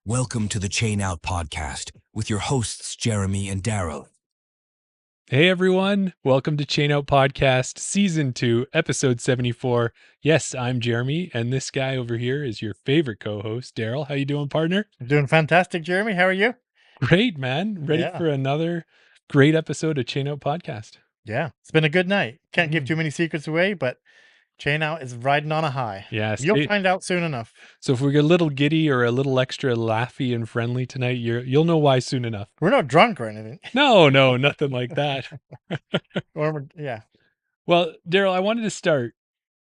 Welcome to the Chain Out Podcast with your hosts, Jeremy and Daryl. Hey everyone, welcome to Chain Out Podcast, Season 2, Episode 74. Yes, I'm Jeremy, and this guy over here is your favorite co-host, Daryl. How you doing, partner? I'm doing fantastic, Jeremy. How are you? Great, man. Ready for another great episode of Chain Out Podcast. Yeah, it's been a good night. Can't give too many secrets away, but Chain Out is riding on a high. Yeah, You'll find out soon enough. So if we get a little giddy or a little extra laughy and friendly tonight, you'll know why soon enough. We're not drunk or anything. No, nothing like that. Yeah. Well, Daryl, I wanted to start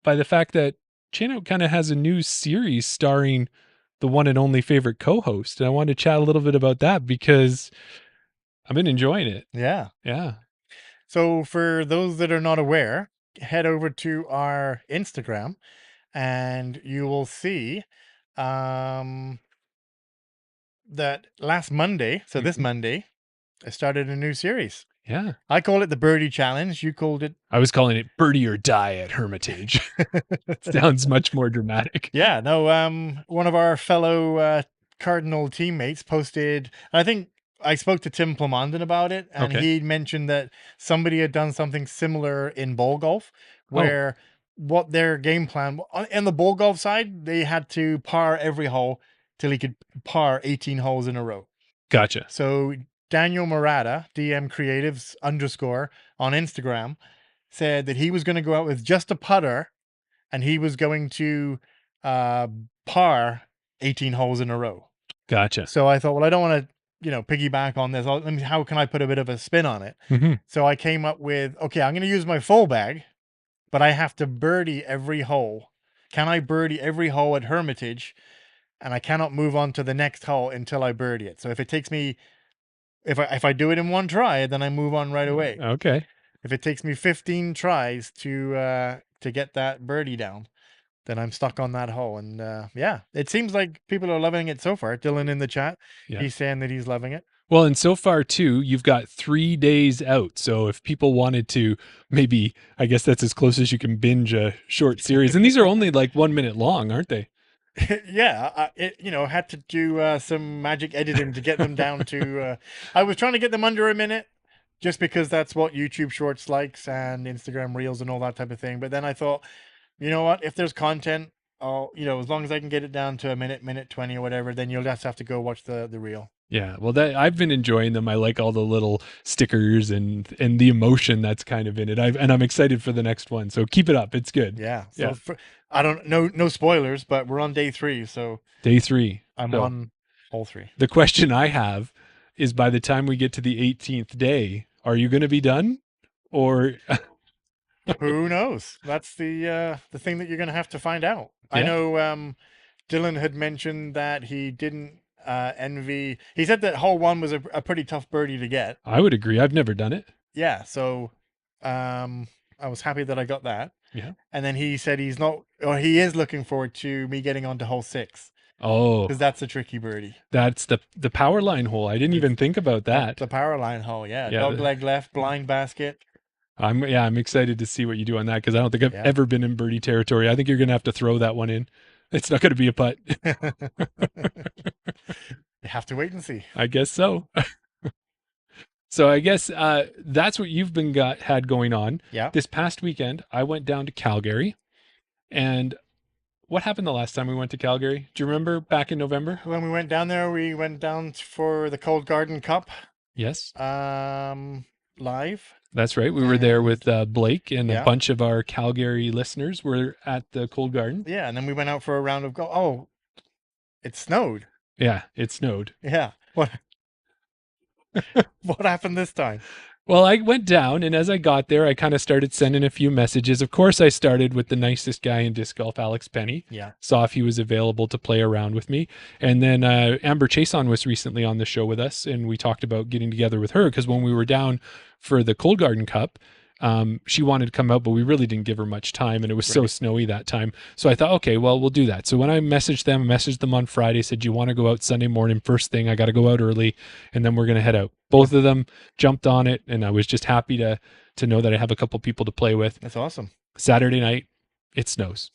by the fact that Chain Out kind of has a new series starring the one and only favorite co-host. And I wanted to chat a little bit about that because I've been enjoying it. Yeah. Yeah. So for those that are not aware, head over to our Instagram and you will see that last Monday, so this Monday, I started a new series. Yeah. I call it the Birdie Challenge. You called it... I was calling it Birdie or Die at Hermitage. Sounds much more dramatic. Yeah, no, one of our fellow Cardinal teammates posted, I think I spoke to Tim Plamondon about it, and he mentioned that somebody had done something similar in ball golf, where what their game plan, on the ball golf side, they had to par every hole till he could par 18 holes in a row. Gotcha. So Daniel Murata, DM Creatives _ on Instagram, said that he was going to go out with just a putter and he was going to par 18 holes in a row. Gotcha. So I thought, well, I don't want to, piggyback on this. How can I put a bit of a spin on it? So I came up with, okay, I'm going to use my full bag, but I have to birdie every hole. Can I birdie every hole at Hermitage? And I cannot move on to the next hole until I birdie it. So if it takes me, if I do it in one try, then I move on right away. Okay. If it takes me 15 tries to get that birdie down, then I'm stuck on that hole. And yeah, it seems like people are loving it so far. Dylan in the chat, Yeah. he's saying that he's loving it. Well, and so far too, you've got 3 days out. So if people wanted to, maybe, I guess that's as close as you can binge a short series. And these are only like 1 minute long, aren't they? Yeah, had to do some magic editing to get them down to. I was trying to get them under a minute, just because that's what YouTube Shorts likes and Instagram Reels and all that type of thing. But then I thought, you know what? If there's content, as long as I can get it down to a minute 20 or whatever, then you'll just have to go watch the reel. Yeah, well, I've been enjoying them. I like all the little stickers and the emotion that's kind of in it. I'm excited for the next one. So keep it up. It's good. Yeah. So I don't know, no spoilers, but we're on day 3. So day 3. I'm on all 3. The question I have is, by the time we get to the 18th day, are you going to be done, or who knows? That's the thing that you're going to have to find out. Yeah. I know Dylan had mentioned that he didn't envy. He said that hole 1 was a pretty tough birdie to get. I would agree. I've never done it. Yeah, so I was happy that I got that. Yeah. And then he said he is looking forward to me getting onto hole 6. Oh, because that's a tricky birdie. That's the power line hole. I didn't even think about that. The power line hole, yeah. Yeah, Dog leg left, blind basket. I'm excited to see what you do on that, because I don't think I've ever been in birdie territory. I think you're going to have to throw that one in. It's not going to be a putt. You have to wait and see. I guess so. So I guess that's what you've had going on. Yeah. This past weekend, I went down to Calgary. And what happened the last time we went to Calgary? Do you remember back in November? When we went down there, we went down for the Cold Garden Cup. Yes. Live. That's right. We were there with Blake, and Yeah. a bunch of our Calgary listeners were at the Cold Garden. Yeah, and then we went out for a round of golf. Oh, it snowed. Yeah, it snowed. Yeah. What happened this time? Well, I went down, and as I got there, I kind of started sending a few messages. Of course, I started with the nicest guy in disc golf, Alex Penny. Yeah. Saw if he was available to play around with me. And then Amber Chason was recently on the show with us, and we talked about getting together with her, because when we were down for the Cold Garden Cup, she wanted to come out, but we really didn't give her much time, and it was so snowy that time. So I thought, okay, well, we'll do that. So when I messaged them on Friday, said, you want to go out Sunday morning first thing? I got to go out early, and then we're going to head out. Both of them jumped on it, and I was just happy to know that I have a couple people to play with. That's awesome. Saturday night, it snows.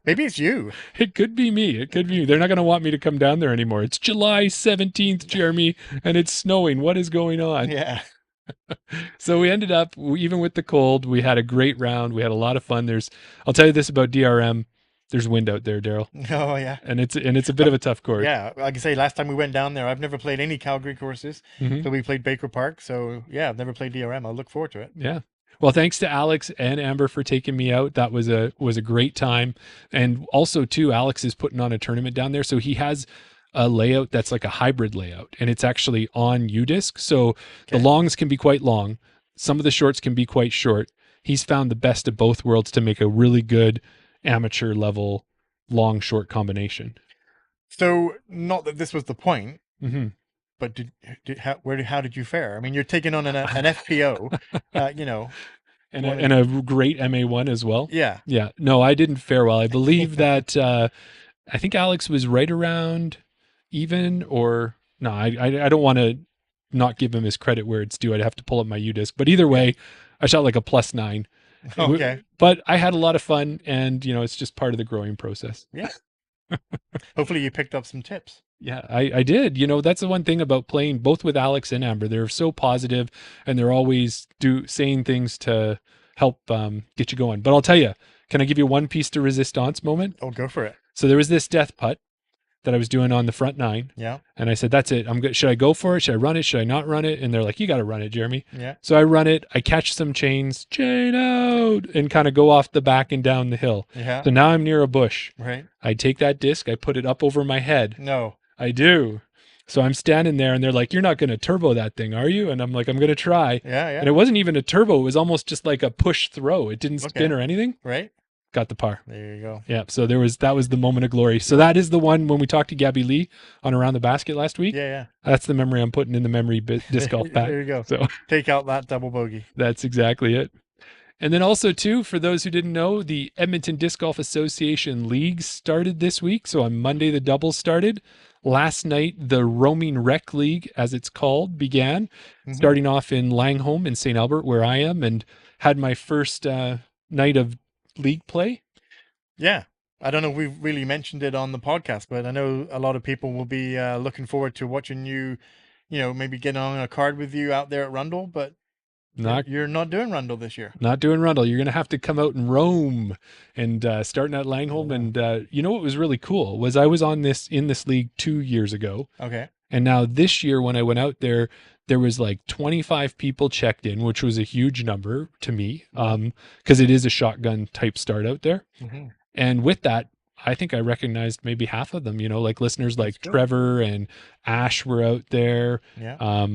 Maybe it's you. It could be me. It could be me. They're not going to want me to come down there anymore. It's July 17th, Jeremy, and it's snowing. What is going on? Yeah. So we ended up, even with the cold, we had a great round. We had a lot of fun. I'll tell you this about DRM. There's wind out there, Daryl. Oh, yeah. And it's a bit of a tough course. Yeah. Like I say, last time we went down there, I've never played any Calgary courses. Mhm. So we played Baker Park. So yeah, I've never played DRM. I'll look forward to it. Yeah. Well, thanks to Alex and Amber for taking me out. That was a great time. And also too, Alex is putting on a tournament down there. So he has a layout that's like a hybrid layout, and it's actually on UDisc. So the longs can be quite long. Some of the shorts can be quite short. He's found the best of both worlds to make a really good amateur level long short combination. So not that this was the point, Mm-hmm. but how did you fare? I mean, you're taking on an FPO, And a great MA1 as well. Yeah. Yeah. No, I didn't fare well. I believe that I think Alex was right around even, or no, I don't want to not give him his credit where it's due. I'd have to pull up my UDisc. But either way, I shot like a +9. Okay. But I had a lot of fun, and it's just part of the growing process. Yeah. Hopefully you picked up some tips. Yeah, I did. That's the one thing about playing both with Alex and Amber. They're so positive, and they're always saying things to help get you going. But I'll tell you, can I give you one piece de resistance moment? Oh, go for it. So there was this death putt that I was doing on the front 9. Yeah. And I said, that's it. I'm good. Should I go for it? Should I run it? Should I not run it? And they're like, you got to run it, Jeremy. Yeah. So I run it. I catch some chain out, and kind of go off the back and down the hill. Yeah. So now I'm near a bush. Right. I take that disc. I put it up over my head. No. I do. So I'm standing there, and they're like, you're not going to turbo that thing, are you? And I'm like, I'm going to try. Yeah. Yeah. And it wasn't even a turbo. It was almost just like a push throw. It didn't spin or anything. Right. Got the par. There you go. Yeah. So that was the moment of glory. So that is the one when we talked to Gabby Lee on Around the Basket last week. Yeah. Yeah. That's the memory I'm putting in the memory disc golf pack. There you go. So take out that double bogey. that's exactly it. And then also, too, for those who didn't know, the Edmonton Disc Golf Association League started this week. So on Monday, the doubles started. Last night, the Roaming Rec League, as it's called, began, starting off in Langholm in St. Albert, where I am, and had my first night of league play. Yeah. I don't know if we've really mentioned it on the podcast, but I know a lot of people will be looking forward to watching you, maybe getting on a card with you out there at Rundle, but you're not doing Rundle this year. Not doing Rundle. You're going to have to come out and roam, and starting at Langholm. And you know what was really cool was I was in this league 2 years ago. Okay. And now this year when I went out there was like 25 people checked in, which was a huge number to me, because it is a shotgun type start out there. And with that, I think I recognized maybe half of them, like listeners like Trevor and Ash were out there. Yeah.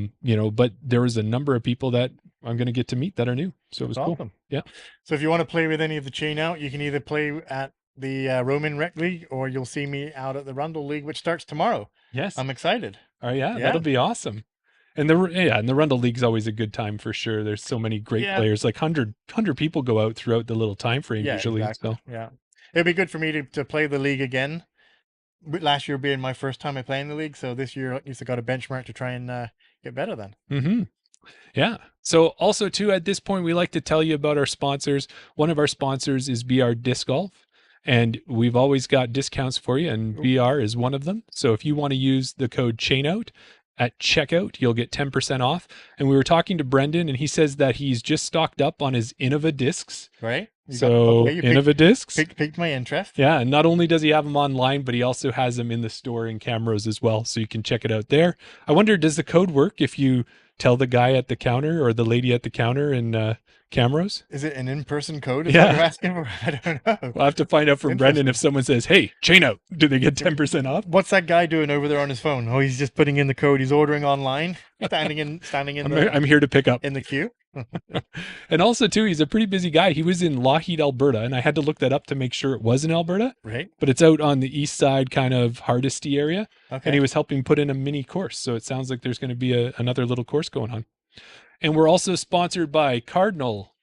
But there was a number of people that I'm going to get to meet that are new. So it was awesome. Cool. Yeah. So if you want to play with any of the chain out, you can either play at the Roman Rec League, or you'll see me out at the Rundle League, which starts tomorrow. Yes. I'm excited. Oh yeah. That'll be awesome. And the Rundle League's always a good time for sure. There's so many great players, like 100 people go out throughout the little time frame usually. Exactly. So yeah. It'd be good for me to play the league again. Last year being my first time I play in the league, so this year at least I got a benchmark to try and get better then. Yeah. So also too, at this point, we like to tell you about our sponsors. One of our sponsors is BR Disc Golf, and we've always got discounts for you, and BR is one of them. So if you want to use the code CHAINOUT at checkout, you'll get 10% off. And we were talking to Brendan, and he says that he's just stocked up on his Innova discs. Right. Innova discs piqued my interest. Yeah, and not only does he have them online, but he also has them in the store in Camrose as well, so you can check it out there. I wonder, does the code work if you tell the guy at the counter or the lady at the counter in Camrose? Is it an in-person code? Yeah. You're asking for? I don't know. We'll have to find out from Brendan if someone says, "Hey, chain out," do they get 10% off? What's that guy doing over there on his phone? Oh, he's just putting in the code. He's ordering online, standing in. I'm here to pick up in the queue. And also too, he's a pretty busy guy. He was in Lougheed, Alberta, and I had to look that up to make sure it was in Alberta. Right. But it's out on the east side, kind of Hardisty area. Okay. And he was helping put in a mini course. So it sounds like there's going to be another little course going on. And we're also sponsored by Cardinal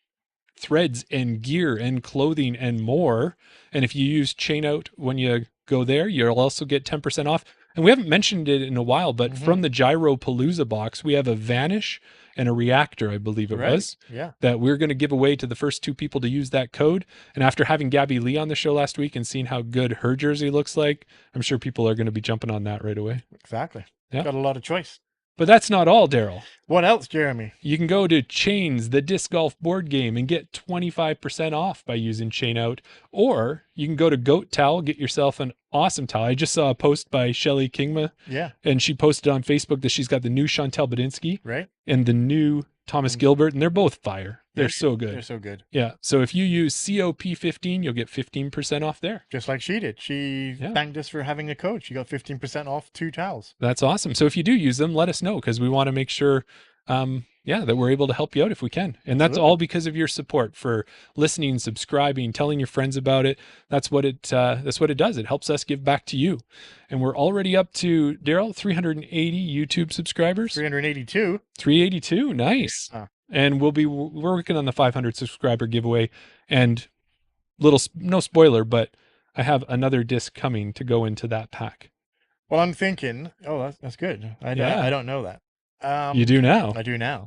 threads and gear and clothing and more. And if you use Chain Out when you go there, you'll also get 10% off. And we haven't mentioned it in a while, but from the Gyro Palooza box, we have a Vanish and a Reactor, I believe it was, that we're going to give away to the first 2 people to use that code. And after having Gabby Lee on the show last week and seeing how good her jersey looks like, I'm sure people are going to be jumping on that right away. Exactly. Yeah. Got a lot of choice. But that's not all, Daryl. What else, Jeremy? You can go to Chains, the disc golf board game, and get 25% off by using Chain Out. Or you can go to Goat Towel, get yourself an awesome towel. I just saw a post by Shelly Kingma. Yeah. And she posted on Facebook that she's got the new Chantel Badinsky. Right. And the new Thomas Gilbert, and they're both fire. They're so good. They're so good. Yeah. So if you use COP15, you'll get 15% off there. Just like she did. She thanked us for having a code. She got 15% off 2 towels. That's awesome. So if you do use them, let us know, because we want to make sure that we're able to help you out if we can. And that's all because of your support for listening, subscribing, telling your friends about it. That's what it does. It helps us give back to you. And we're already up to, Daryl, 380 YouTube subscribers. 382. 382. Nice. And we're working on the 500 subscriber giveaway. And no spoiler, but I have another disc coming to go into that pack. Well, I'm thinking, that's good. I don't know that. You do now. I do now.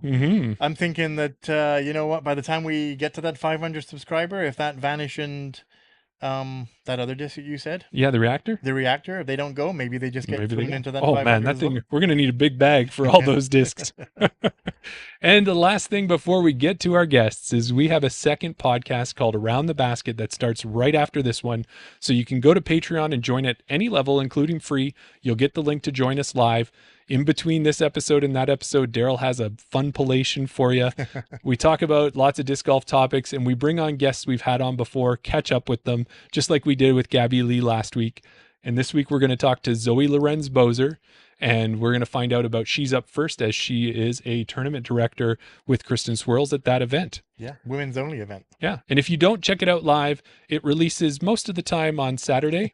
I'm thinking that, you know what, by the time we get to that 500 subscriber, if that Vanish and that other disc that you said. Yeah, the Reactor? The Reactor, if they don't go, maybe they just get thrown into that 500. Oh, man, that thing, we're going to need a big bag for all those discs. And the last thing before we get to our guests is we have a second podcast called Around the Basket that starts right after this one. So you can go to Patreon and join at any level, including free. You'll get the link to join us live. In between this episode and that episode, Daryl has a fun collation for you. We talk about lots of disc golf topics, and we bring on guests we've had on before, catch up with them, just like we did with Gabby Lee last week. And this week, we're going to talk to Zoe Lorenz-Bozer, and we're going to find out about She's Up First, as she is a tournament director with Kristen Swirls at that event. Yeah, women's only event. Yeah, and if you don't check it out live, it releases most of the time on Saturday.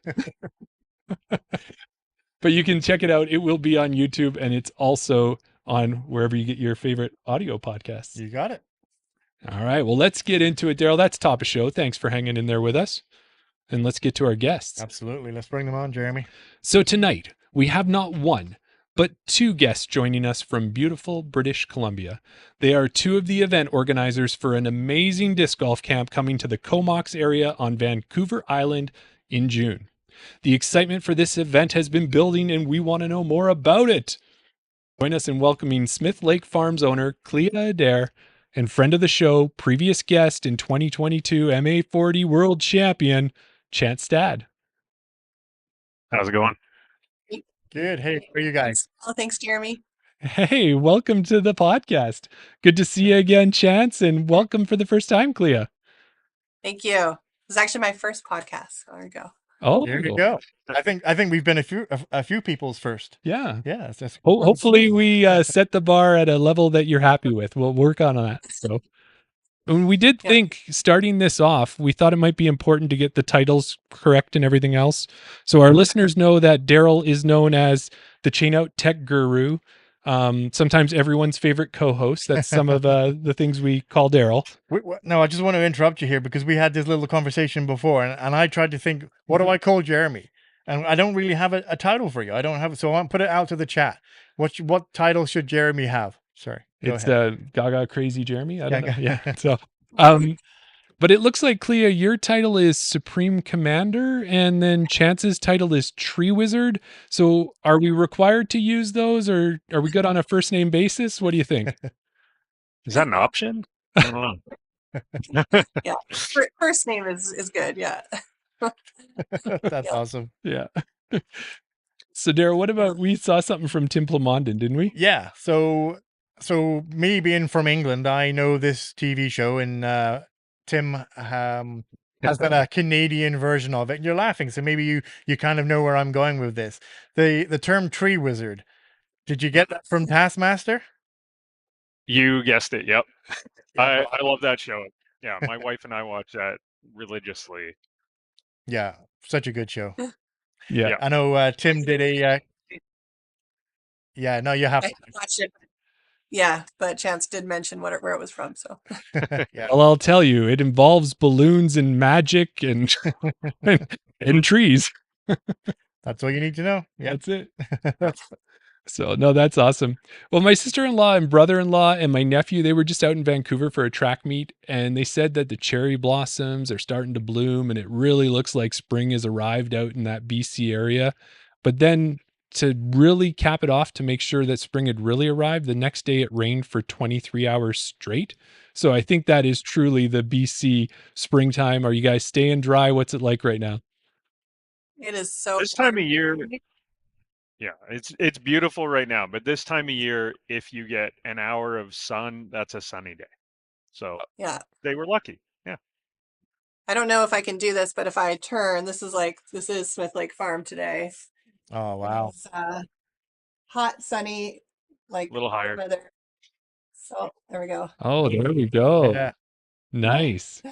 But you can check it out. It will be on YouTube, and it's also on wherever you get your favorite audio podcasts. You got it. All right. Well, let's get into it, Daryl. That's top of show. Thanks for hanging in there with us. And let's get to our guests. Absolutely. Let's bring them on, Jeremy. So tonight, we have not one, but two guests joining us from beautiful British Columbia. They are two of the event organizers for an amazing disc golf camp coming to the Comox area on Vancouver Island in June. The excitement for this event has been building, and we want to know more about it. Join us in welcoming Smith Lake Farms owner Clea Adair and friend of the show, previous guest in 2022 MA40 World Champion, Stad. How's it going? Good. Hey, how are you guys? Oh, thanks, Jeremy. Hey, welcome to the podcast. Good to see you again, Chance, and welcome for the first time, Clea. Thank you. It was actually my first podcast. So there you go. Oh, There you go. I think we've been a few people's first. Yeah. Yeah. That's Hopefully we set the bar at a level that you're happy with. We'll work on that. So when we did think starting this off, we thought it might be important to get the titles correct and everything else. So our listeners know that Daryl is known as the Chain Out Tech Guru. Sometimes everyone's favorite co-host. That's some of the things we call Daryl. No, I just want to interrupt you here because we had this little conversation before, and I tried to think, what do I call Jeremy? And I don't really have a title for you. I don't have it, so I want to put it out to the chat. What title should Jeremy have? Sorry, It's Gaga Crazy Jeremy. I don't know. Yeah. So, but it looks like, Clea, your title is Supreme Commander, and then Chance's title is Tree Wizard. So are we required to use those, or are we good on a first name basis? What do you think? Is that an option? I don't know. Yeah. First name is good. Yeah. That's awesome. Yeah. So, Daryl, what about, we saw something from Tim Plamondon, didn't we? Yeah. So me being from England, I know this TV show, and Tim has done a Canadian version of it. You're laughing, so maybe you kind of know where I'm going with this. The term Tree Wizard. Did you get that from Taskmaster? You guessed it. Yep. I love that show. Yeah, my wife and I watch that religiously. Yeah, such a good show. Yeah. I know Tim did a. Yeah, no, you have I watched it. Yeah, but Chance did mention where it was from. So yeah. Well, I'll tell you, it involves balloons and magic and and trees. That's all you need to know. Yeah, That's it. So, no, that's awesome. Well, my sister-in-law and brother-in-law and my nephew, they were just out in Vancouver for a track meet, and they said that the cherry blossoms are starting to bloom, and it really looks like spring has arrived out in that BC area. But then to really cap it off, to make sure that spring had really arrived, the next day it rained for 23 hours straight. So I think that is truly the BC springtime. Are you guys staying dry? What's it like right now? it is so. This time of year, yeah, it's beautiful right now. But this time of year, if you get an hour of sun, that's a sunny day. So Yeah. they were lucky. Yeah. I don't know if I can do this, but if I turn, this is Smith Lake Farm today. Oh wow. It's, hot, sunny, like A little higher. weather. So there we go. Oh, there we go. Yeah. Nice.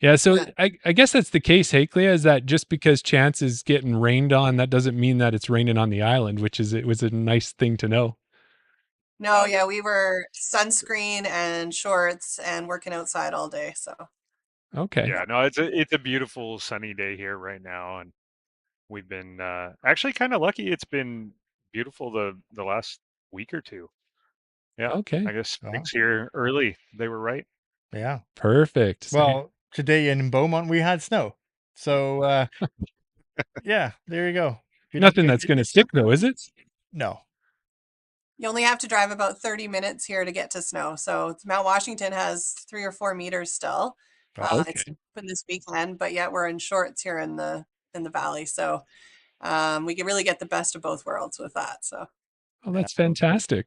Yeah, so I guess that's the case, hey, Clea, is that just because Chance is getting rained on, that doesn't mean that it's raining on the island, it was a nice thing to know. No, yeah, we were sunscreen and shorts and working outside all day. So Okay. Yeah. No, it's a beautiful sunny day here right now, and we've been actually kind of lucky. It's been beautiful the last week or two. Yeah. Okay. I guess spring's here early. They were right. Yeah. Perfect. So- Well, today in Beaumont we had snow, so yeah, there you go. nothing that's going to stick though, is it? No. you only have to drive about 30 minutes here to get to snow. So Mount Washington has 3 or 4 meters still. Okay. It's open this weekend, but yet we're in shorts here in the valley. So we can really get the best of both worlds with that. So Oh, that's fantastic.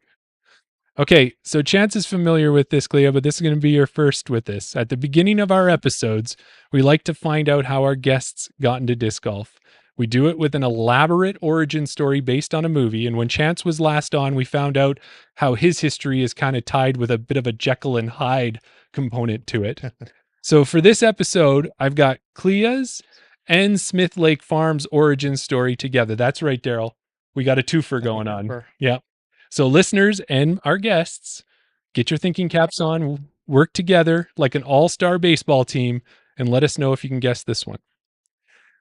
Okay, so Chance is familiar with this, Clea, but this is going to be your first with this. At the beginning of our episodes, we like to find out how our guests got into disc golf. We do it with an elaborate origin story based on a movie, and when Chance was last on, we found out how his history is kind of tied with a bit of a Jekyll and Hyde component to it. So for this episode, I've got Clea's and Smith Lake Farms origin story together. That's right, Daryl. We got a twofer going on. Twofer. Yeah. So listeners and our guests, get your thinking caps on. Work together like an all-star baseball team and let us know if you can guess this one.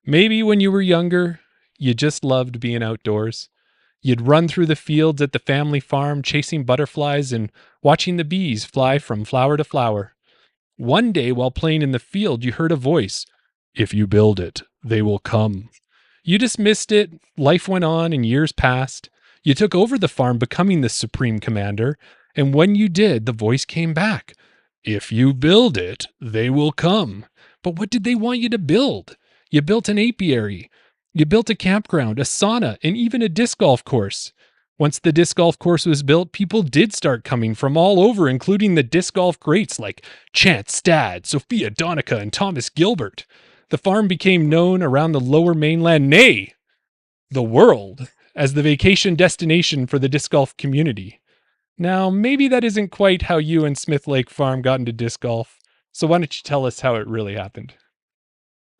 Maybe when you were younger, you just loved being outdoors. You'd run through the fields at the family farm chasing butterflies and watching the bees fly from flower to flower. One day while playing in the field, you heard a voice. If you build it, they will come. You dismissed it, life went on, and years passed. You took over the farm, becoming the supreme commander, and when you did, the voice came back. If you build it, they will come. But what did they want you to build? You built an apiary. You built a campground, a sauna, and even a disc golf course. Once the disc golf course was built, people did start coming from all over, including the disc golf greats like Chance Stad, Sophia Donica, and Thomas Gilbert. The farm became known around the lower mainland, nay, the world, as the vacation destination for the disc golf community. Now, maybe that isn't quite how you and Smith Lake Farm got into disc golf. So why don't you tell us how it really happened?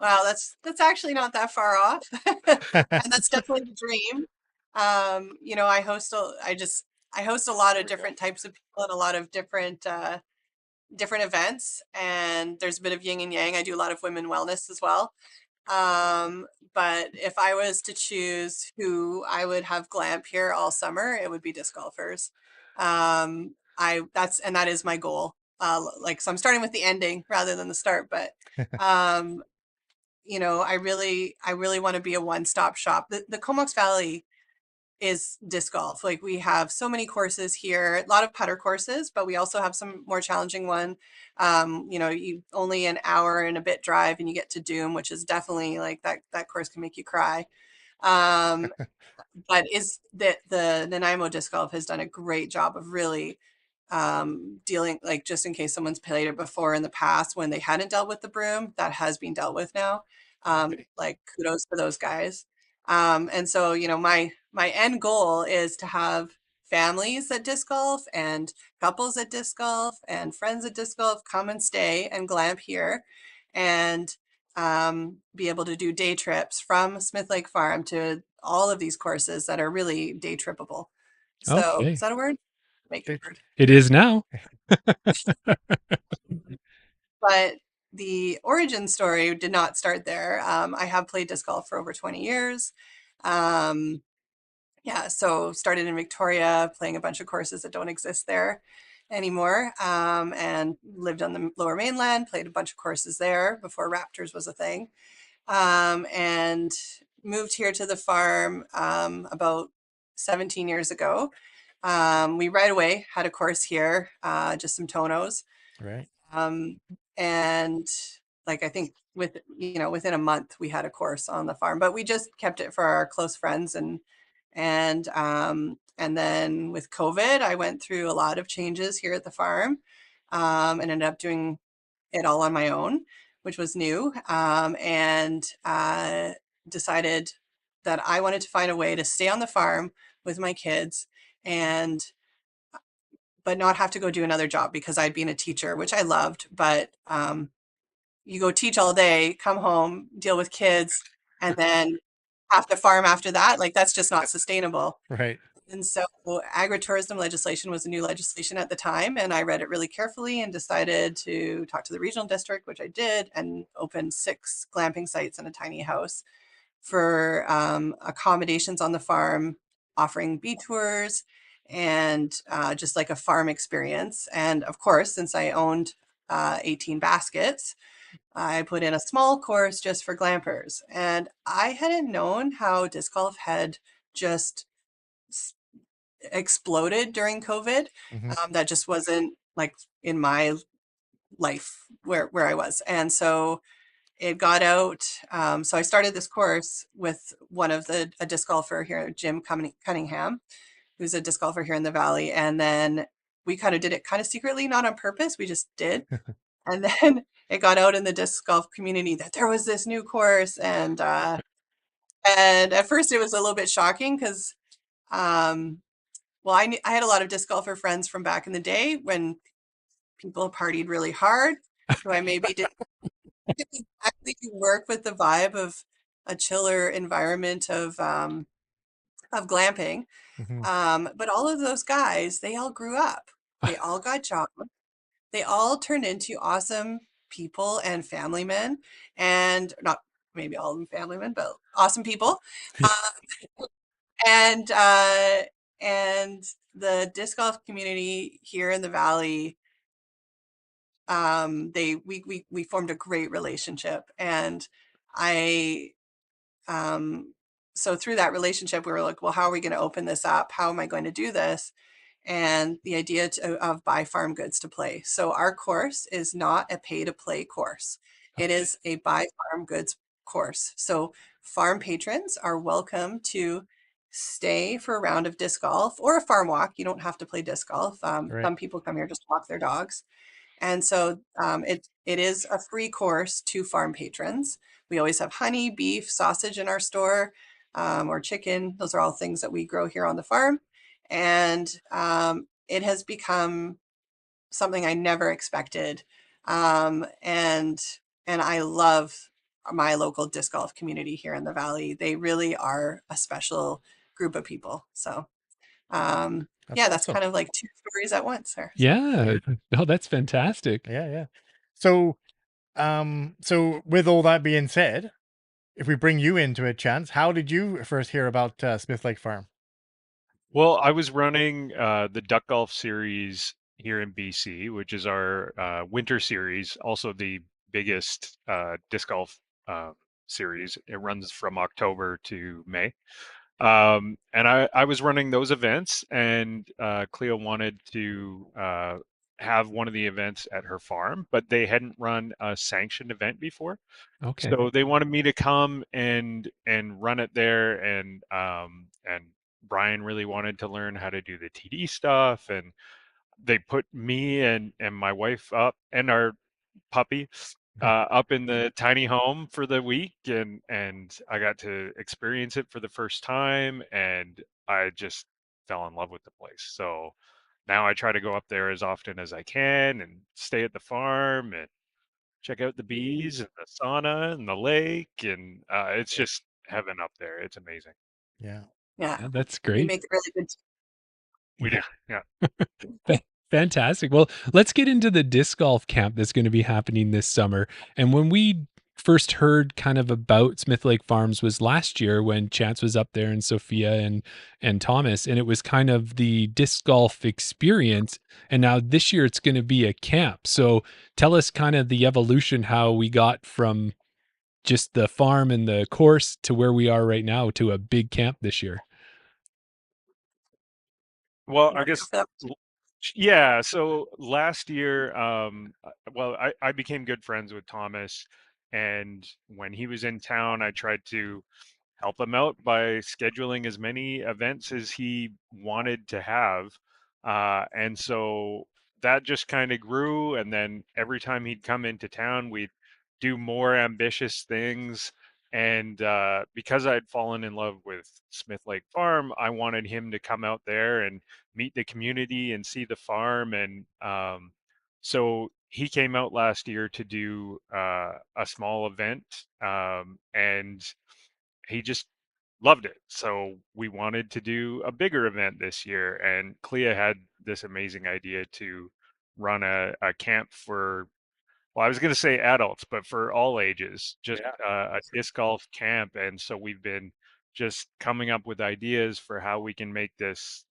Wow, that's actually not that far off. And that's definitely the dream. I host a lot of different types of people and a lot of different events, and there's a bit of yin and yang. I do a lot of women wellness as well. But if I was to choose who I would have glamp here all summer, it would be disc golfers. That is my goal. So I'm starting with the ending rather than the start, but I really want to be a one-stop shop. The Comox Valley is disc golf. Like, we have so many courses here, a lot of putter courses, but we also have some more challenging one. You only an hour and a bit drive and you get to Doom, which is definitely like that course can make you cry. But is that the Nanaimo Disc Golf has done a great job of really dealing, like, just in case someone's played it before in the past when they hadn't dealt with the broom, that has been dealt with now. Like, kudos to those guys. And so, my end goal is to have families at disc golf and couples at disc golf and friends at disc golf come and stay and glamp here, and be able to do day trips from Smith Lake Farm to all of these courses that are really day trippable. So Okay. Is that a word? Make it a word. It is now. But the origin story did not start there. I have played disc golf for over 20 years. So started in Victoria, playing a bunch of courses that don't exist there anymore, and lived on the lower mainland, played a bunch of courses there before Raptors was a thing, and moved here to the farm about 17 years ago. We right away had a course here, just some tonos. Right. And like, I think within a month we had a course on the farm, but we just kept it for our close friends. And then with COVID, I went through a lot of changes here at the farm, and ended up doing it all on my own, which was new. And decided that I wanted to find a way to stay on the farm with my kids but not have to go do another job, because I'd been a teacher, which I loved, but you go teach all day, come home, deal with kids, and then have to farm after that. Like, that's just not sustainable. Right. And so agritourism legislation was a new legislation at the time, and I read it really carefully and decided to talk to the regional district, which I did, and opened 6 glamping sites and a tiny house for accommodations on the farm, offering bee tours and just like a farm experience. And of course, since I owned 18 baskets, I put in a small course just for glampers. And I hadn't known how disc golf had just exploded during COVID. That just wasn't like in my life where I was. And so it got out. So I started this course with a disc golfer here, Jim Cunningham, who's a disc golfer here in the Valley. And then we kind of did it kind of secretly, not on purpose. We just did. And then it got out in the disc golf community that there was this new course. And at first it was a little bit shocking because, I had a lot of disc golfer friends from back in the day when people partied really hard, who I maybe didn't exactly work with the vibe of a chiller environment of glamping. But all of those guys, they all grew up. They all got jobs. they all turned into awesome people and family men, and not maybe all of them family men, but awesome people. And and the disc golf community here in the valley, we formed a great relationship, and I so through that relationship we were like, well, how are we going to open this up? How am I going to do this? And the idea of buy farm goods to play. So our course is not a pay to play course. It is a buy farm goods course. So farm patrons are welcome to stay for a round of disc golf or a farm walk. You don't have to play disc golf. Right. Some people come here just to walk their dogs. And so it is a free course to farm patrons. We always have honey, beef, sausage in our store, or chicken. Those are all things that we grow here on the farm. And it has become something I never expected. And I love my local disc golf community here in the valley. They really are a special group of people. So that's awesome. kind of like two stories at once there. Yeah. Oh, that's fantastic. Yeah. So, so with all that being said, if we bring you into it, Chance, how did you first hear about Smith Lake Farm? Well, I was running the Duck Golf Series here in BC, which is our winter series, also the biggest disc golf series. It runs from October to May. And I was running those events, and Clea wanted to have one of the events at her farm, but they hadn't run a sanctioned event before. Okay. So they wanted me to come and run it there, and Brian really wanted to learn how to do the TD stuff, and they put me and my wife up and our puppy up in the tiny home for the week, and I got to experience it for the first time, and I just fell in love with the place. So now I try to go up there as often as I can and stay at the farm and check out the bees and the sauna and the lake, and it's just heaven up there. It's amazing. Yeah. Yeah, that's We great. make it really good. We do. Yeah. Fantastic. Well, let's get into the disc golf camp that's going to be happening this summer. And when we first heard kind of about Smith Lake Farms was last year when Chance was up there and Sophia and Thomas, and it was kind of the disc golf experience. And now this year it's going to be a camp. So tell us kind of the evolution, how we got from just the farm and the course to where we are right now to a big camp this year. Well, I guess, yeah. So last year, well, I became good friends with Thomas, and when he was in town, I tried to help him out by scheduling as many events as he wanted to have. And so that just kind of grew. And then every time he'd come into town, we'd do more ambitious things. And because I'd fallen in love with Smith Lake Farm, I wanted him to come out there and meet the community and see the farm. And so he came out last year to do a small event, and he just loved it. So we wanted to do a bigger event this year, and Clea had this amazing idea to run a camp for, well, I was going to say adults, but for all ages, just a disc golf camp. And so we've been just coming up with ideas for how we can make this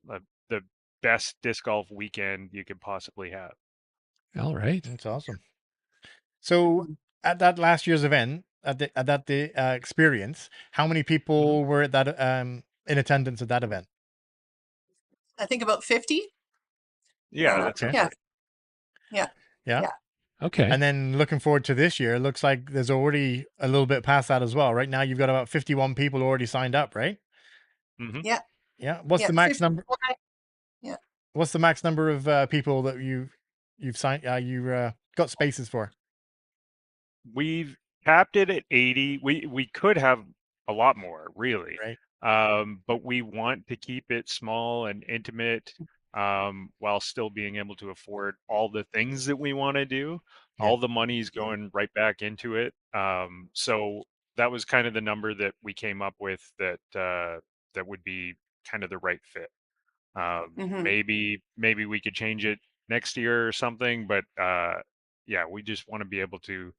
the best disc golf weekend you could possibly have. All right. That's awesome. So at that last year's event, at the experience, how many people were at that in attendance at that event? I think about 50. Yeah, that's okay. Yeah. Okay. And then looking forward to this year, it looks like there's already a little bit past that as well. Right now, you've got about 51 people already signed up, right? Mm-hmm. Yeah. Yeah. What's the max number? Yeah. What's the max number of people that you've signed? You got spaces for? We've capped it at 80. We could have a lot more, really. Right. But we want to keep it small and intimate, while still being able to afford all the things that we want to do. Yeah. All the money's going right back into it. So that was kind of the number that we came up with that would be kind of the right fit. Maybe we could change it next year or something. But yeah, we just want to be able to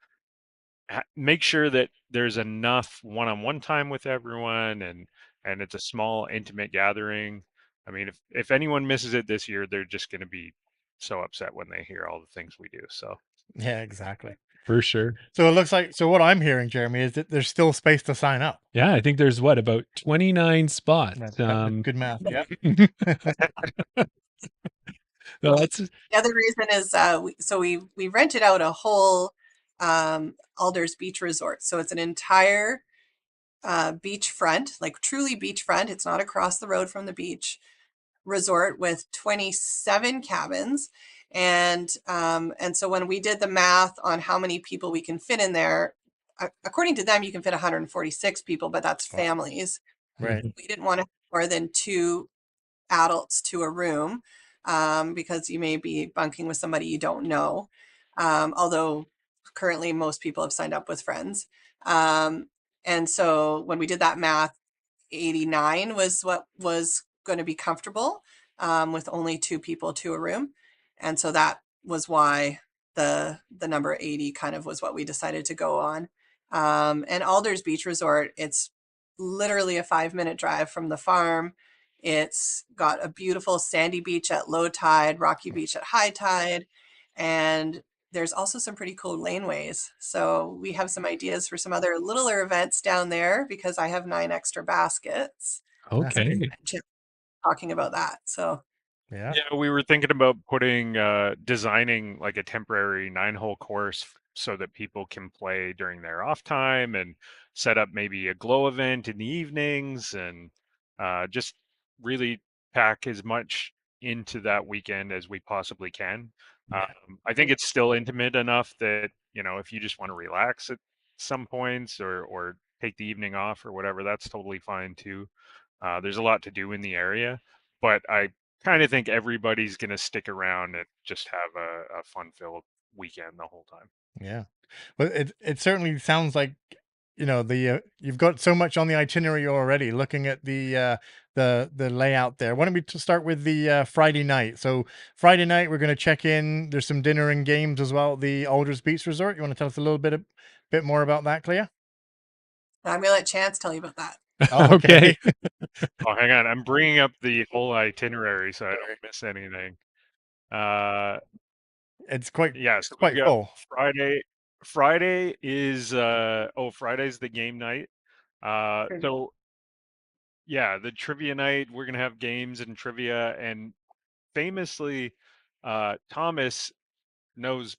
make sure that there's enough one-on-one time with everyone, and it's a small, intimate gathering. I mean, if anyone misses it this year, they're just going to be so upset when they hear all the things we do. So Yeah, exactly. For sure. So it looks like, so what I'm hearing, Jeremy, is that there's still space to sign up. Yeah, I think there's about 29 spots. Good math. Yeah. No, that's The other reason is we rented out a whole Alders Beach Resort. So it's an entire beachfront, like truly beachfront. It's not across the road from the beach resort with 27 cabins. And so when we did the math on how many people we can fit in there, according to them, you can fit 146 people, but that's families. Right. We didn't want to have more than 2 adults to a room because you may be bunking with somebody you don't know. Although currently most people have signed up with friends. And so when we did that math, 89 was what was going to be comfortable with only 2 people to a room. And so that was why the number 80 kind of was what we decided to go on. And Alders Beach Resort, it's literally a 5-minute drive from the farm. It's got a beautiful sandy beach at low tide, rocky beach at high tide, and there's also some pretty cool laneways. So we have some ideas for some other littler events down there because I have 9 extra baskets. okay. Talking about that. So Yeah. yeah, we were thinking about putting designing like a temporary 9-hole course so that people can play during their off time, and set up maybe a glow event in the evenings, and just really pack as much into that weekend as we possibly can. I think it's still intimate enough that, if you just want to relax at some points, or take the evening off or whatever, that's totally fine too. There's a lot to do in the area, but I kind of think everybody's going to stick around and just have a fun-filled weekend the whole time. Yeah. Well, it certainly sounds like, the you've got so much on the itinerary already. Looking at the layout there. Why don't we start with the Friday night? So Friday night we're going to check in. There's some dinner and games as well at the Alders Beach Resort. You want to tell us a little bit more about that, Clea? I'm going to let Chance tell you about that. Oh, Okay. Oh, hang on. I'm bringing up the whole itinerary so I don't miss anything. It's quite Yeah, so quite we got full. Friday is Friday's the game night. So yeah, the trivia night, we're gonna have games and trivia, and famously, Thomas knows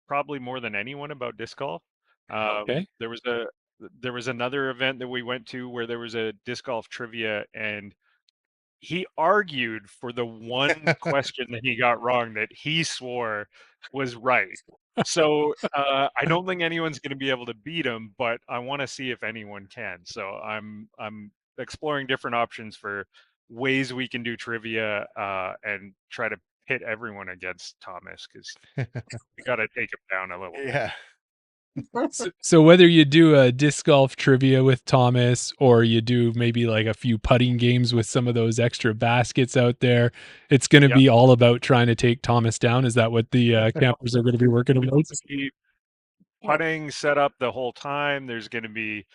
probably more than anyone about disc golf. Okay. There was another event that we went to where there was a disc golf trivia, and he argued for the one question that he got wrong that he swore was right. So I don't think anyone's going to be able to beat him, but I want to see if anyone can. So I'm exploring different options for ways we can do trivia, and try to pit everyone against Thomas, because we got to take him down a little bit. Yeah. So whether you do a disc golf trivia with Thomas, or you do maybe like a few putting games with some of those extra baskets out there, it's going to Yep. be all about trying to take Thomas down. Is that what the campers are going to be working on? Keep putting set up the whole time. There's going to be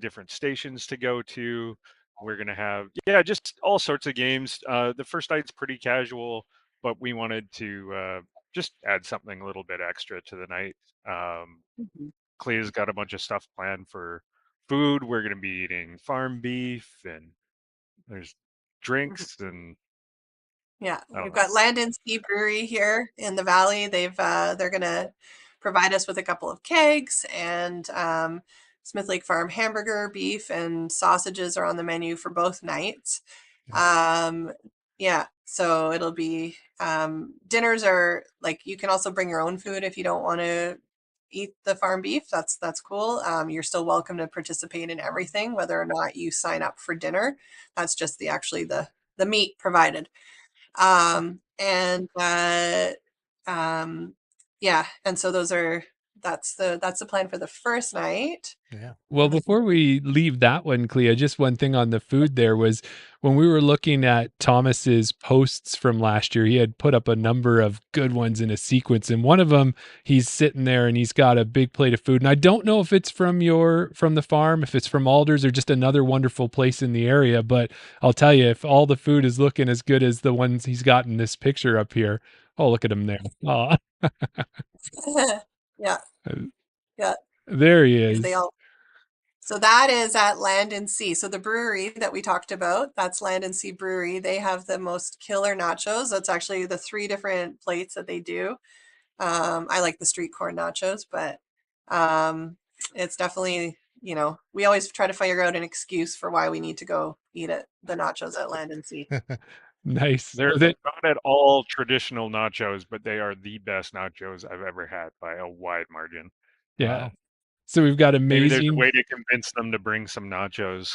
different stations to go to. We're going to have, just all sorts of games. The first night's pretty casual, but we wanted to just add something a little bit extra to the night. Clea's got a bunch of stuff planned for food. We're going to be eating farm beef, and there's drinks, and Yeah, I don't we've know. got Land and Sea Brewery here in the valley. They're going to provide us with a couple of kegs, and Smith Lake Farm hamburger, beef, and sausages are on the menu for both nights. Yeah, so it'll be dinners are like, you can also bring your own food if you don't want to eat the farm beef. That's cool. You're still welcome to participate in everything, whether or not you sign up for dinner. That's just the meat provided. And yeah, and so those are that's the plan for the first night. Yeah. Well, before we leave that one, Clea, just one thing on the food there was when we were looking at Thomas's posts from last year, he had put up a number of good ones in a sequence. And one of them, he's sitting there and he's got a big plate of food. And I don't know if it's from the farm, if it's from Alders or just another wonderful place in the area. But I'll tell you, if all the food is looking as good as the ones he's got in this picture up here, oh, look at him there. Oh, Yeah. Yeah. there he is. They all. So that is at Land and Sea. So the brewery that we talked about, that's Land and Sea Brewery. They have the most killer nachos. That's actually the 3 different plates that they do. I like the street corn nachos, but it's definitely, we always try to figure out an excuse for why we need to go eat the nachos at Land and Sea. Nice. They're not at all traditional nachos, but they are the best nachos I've ever had by a wide margin. Yeah. Wow. So we've got Maybe there's amazing. a way to convince them to bring some nachos.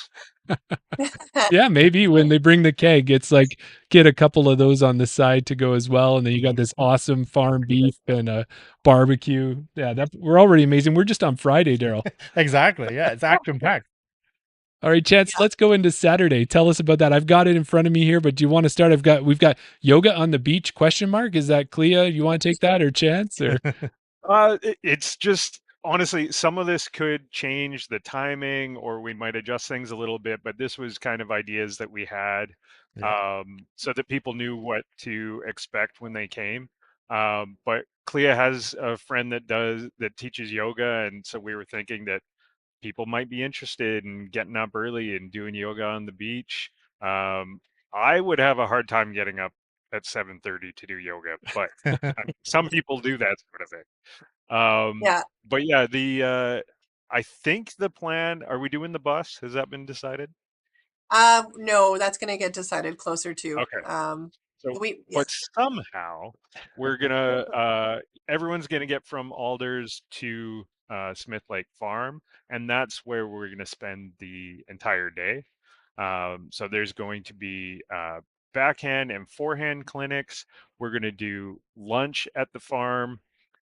Yeah, maybe when they bring the keg, it's like get a couple of those on the side to go as well, and then you got this awesome farm beef and a barbecue. Yeah, we're already amazing. We're just on Friday, Daryl. Exactly. Yeah, it's action packed. All right, Chance, let's go into Saturday. Tell us about that. I've got it in front of me here, but do you want to start? We've got yoga on the beach ? Is that Clea? You want to take that or Chance or? It's just honestly, some of this could change the timing, or we might adjust things a little bit. But this was kind of ideas that we had, so that people knew what to expect when they came. But Clea has a friend that teaches yoga, and so we were thinking that people might be interested in getting up early and doing yoga on the beach. I would have a hard time getting up at 7:30 to do yoga, but some people do that sort of thing. Yeah. But yeah, I think the plan. Are we doing the bus? Has that been decided? No, that's going to get decided closer to. Okay. So, Yeah. but somehow we're gonna. Everyone's gonna get from Alders to Smith Lake Farm, and that's where we're gonna spend the entire day. So there's going to be backhand and forehand clinics. We're gonna do lunch at the farm,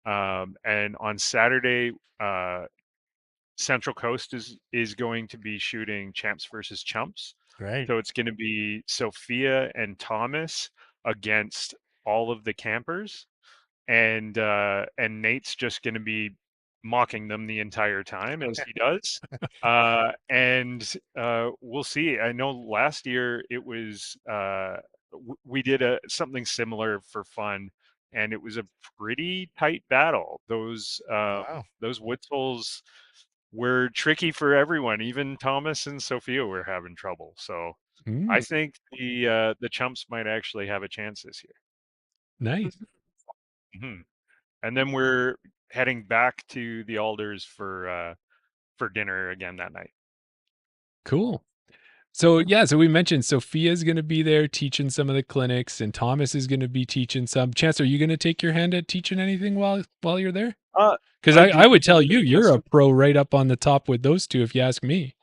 and on Saturday, Central Coast is going to be shooting champs versus chumps. Great. So it's going to be Sophia and Thomas against all of the campers, and Nate's just going to be mocking them the entire time as he does. And we'll see. I know last year it was we did something similar for fun, and it was a pretty tight battle. Those Woodsulls were tricky for everyone. Even Thomas and Sophia were having trouble. So I think the chumps might actually have a chance this year. Nice. Mm-hmm. And then we're heading back to the Alders for dinner again that night. Cool. So yeah, so we mentioned Sophia's going to be there teaching some of the clinics, and Thomas is going to be teaching some. Chance, are you going to take your hand at teaching anything while you're there? Because I would tell you, you're a pro right up on the top with those two, if you ask me.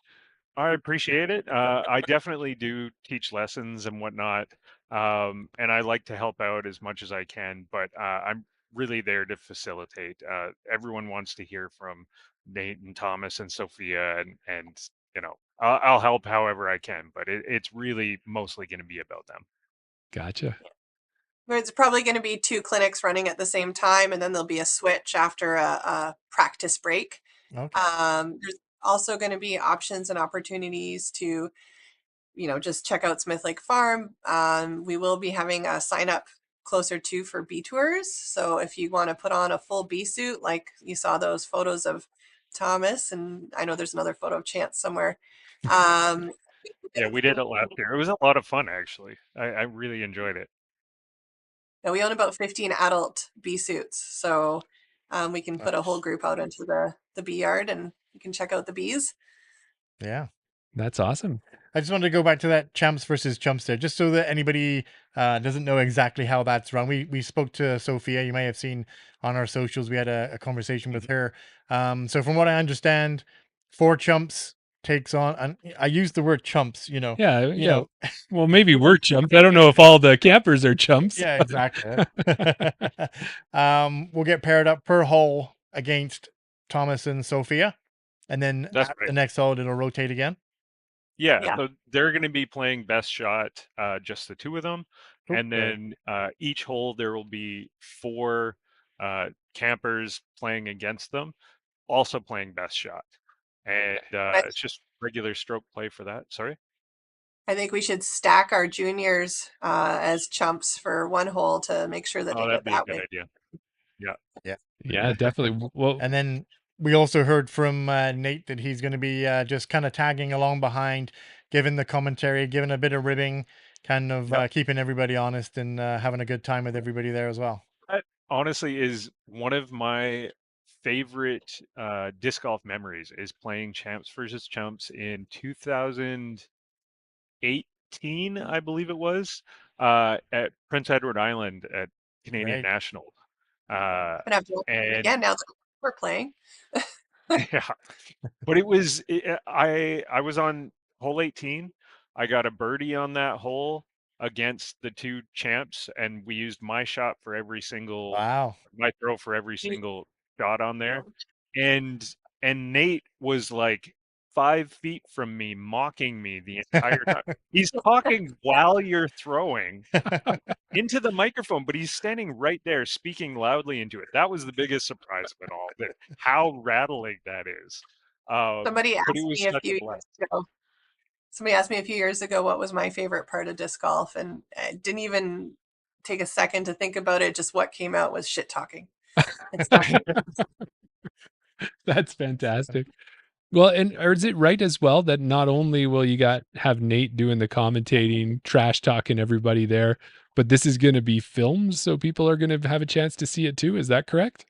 I appreciate it. I definitely do teach lessons and whatnot, and I like to help out as much as I can. But I'm really there to facilitate. Everyone wants to hear from Nate and Thomas and Sophia, and I'll help however I can. But it's really mostly going to be about them. Gotcha. There's probably going to be 2 clinics running at the same time, and then there'll be a switch after a practice break. Okay. There's also going to be options and opportunities to, just check out Smith Lake Farm. We will be having a sign up closer to for bee tours. So if you want to put on a full bee suit, like you saw those photos of Thomas, and I know there's another photo of Chance somewhere. Yeah, we did it last year. It was a lot of fun, actually. I really enjoyed it. Yeah, we own about 15 adult bee suits, so we can put a whole group out into the bee yard, and you can check out the bees. Yeah, that's awesome. I just wanted to go back to that champs versus chumps there, just so that anybody doesn't know exactly how that's run. We spoke to Sophia. You may have seen on our socials. We had a conversation with her. So from what I understand, 4 chumps takes on, and I use the word chumps, you know. Well, maybe we're chumps. I don't know if all the campers are chumps. Yeah, exactly. We'll get paired up per hole against Thomas and Sophia, and then That's at right. the next hole it'll rotate again. Yeah, so they're going to be playing best shot, just the two of them, and Okay. then each hole there will be 4 campers playing against them, also playing best shot, and it's just regular stroke play for that. Sorry. I think we should stack our juniors as chumps for one hole to make sure that Oh, they that'd get be a that good way. idea. Yeah. Yeah, definitely. Well, And then we also heard from Nate that he's going to be just kind of tagging along behind, giving the commentary, giving a bit of ribbing, kind of Yep. keeping everybody honest and having a good time with everybody there as well. That honestly is one of my favorite disc golf memories, is playing champs versus chumps in 2018, I believe it was, at Prince Edward Island at Canadian Right. National. I'm gonna have to watch it And again now that we're playing. yeah, but it was I was on hole 18. I got a birdie on that hole against the 2 champs, and we used my shot for every single Wow. my throw for every single shot on there. And Nate was like 5 feet from me, mocking me the entire time. He's talking while you're throwing into the microphone, but he's standing right there speaking loudly into it. That was the biggest surprise of it all, that how rattling that is. Somebody But asked it was me a such few a years blast. ago. Somebody asked me a few years ago what was my favorite part of disc golf, and I didn't even take a second to think about it. Just what came out was shit talking. It's not that's fantastic. Well, and is it right as well that not only will you have Nate doing the commentating, trash talking everybody there, but this is going to be filmed, so people are going to have a chance to see it too. Is that correct?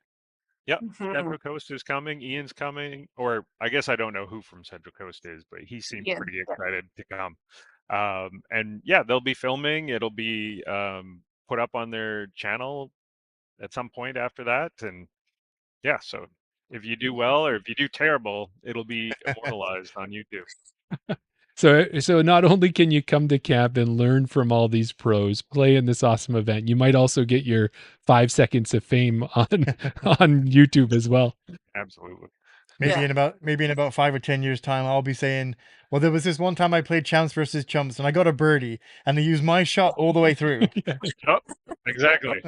Yep. Mhm. Central Coast is coming. Ian's coming, or I guess I don't know who from Central Coast is, but he seemed Ian, pretty yeah. excited to come. And yeah, they'll be filming. It'll be put up on their channel at some point after that. And yeah, so if you do well or if you do terrible, it'll be immortalized on YouTube. So not only can you come to camp and learn from all these pros, play in this awesome event, you might also get your 5 seconds of fame on YouTube as well. Absolutely. Maybe Yeah. in about 5 or 10 years time, I'll be saying, well, there was this one time I played champs versus chumps and I got a birdie and they used my shot all the way through. Yep, exactly.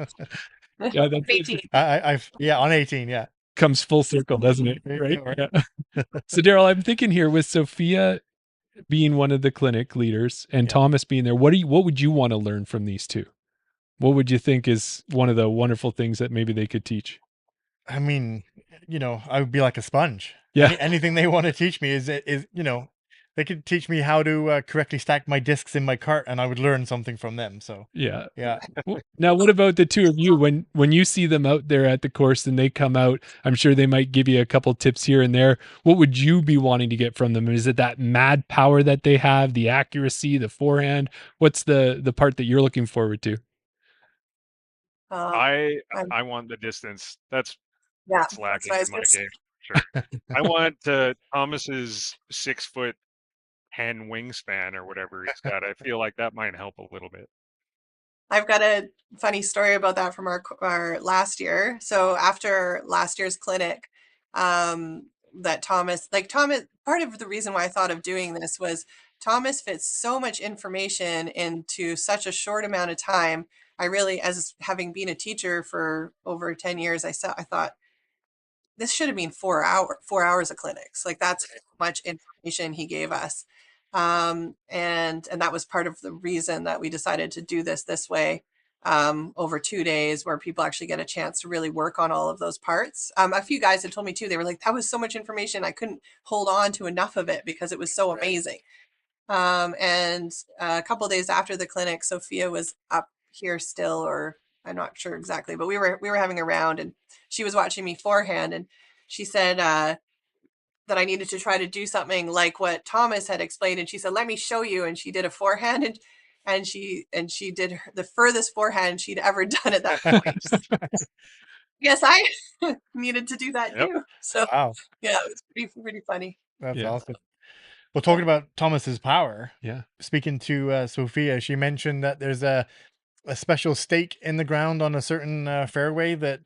Yeah, that's 18. On 18. Yeah. comes full circle, doesn't it? There you Right? go, right? Yeah. So Daryl, I'm thinking here with Sophia being one of the clinic leaders and Yeah. Thomas being there, what would you want to learn from these two? What would you think is one of the wonderful things that maybe they could teach? I mean, I would be like a sponge. Yeah. Anything they want to teach me is, they could teach me how to correctly stack my discs in my cart and I would learn something from them. So, Yeah. yeah. Now, what about the two of you? When you see them out there at the course and they come out, I'm sure they might give you a couple tips here and there. What would you be wanting to get from them? Is it that mad power that they have, the accuracy, the forehand? What's the part that you're looking forward to? I I'm- want the distance. That's yeah, what's that's lacking what I in was my gonna say. game. Sure. I want Thomas's 6'10" wingspan or whatever he's got. I feel like that might help a little bit. I've got a funny story about that from our last year. So after last year's clinic, that Thomas, part of the reason why I thought of doing this was Thomas fits so much information into such a short amount of time. I really, as having been a teacher for over 10 years, I thought this should have been 4 hours of clinics. Like that's how much information he gave us. And that was part of the reason that we decided to do this way, over 2 days, where people actually get a chance to really work on all of those parts. A few guys had told me too, they were like, that was so much information. I couldn't hold on to enough of it because it was so amazing. And a couple of days after the clinic, Sophia was up here still, or I'm not sure exactly, but we were having a round and she was watching me forehand and she said, that I needed to try to do something like what Thomas had explained. And she said, let me show you. And she did a forehand and she did the furthest forehand she'd ever done at that point. Yes, I needed to do that Yep. too. So Wow. yeah, it was pretty funny. That's Yeah. awesome. Well, talking about Thomas's power, Yeah. speaking to Sophia, she mentioned that there's a special stake in the ground on a certain fairway that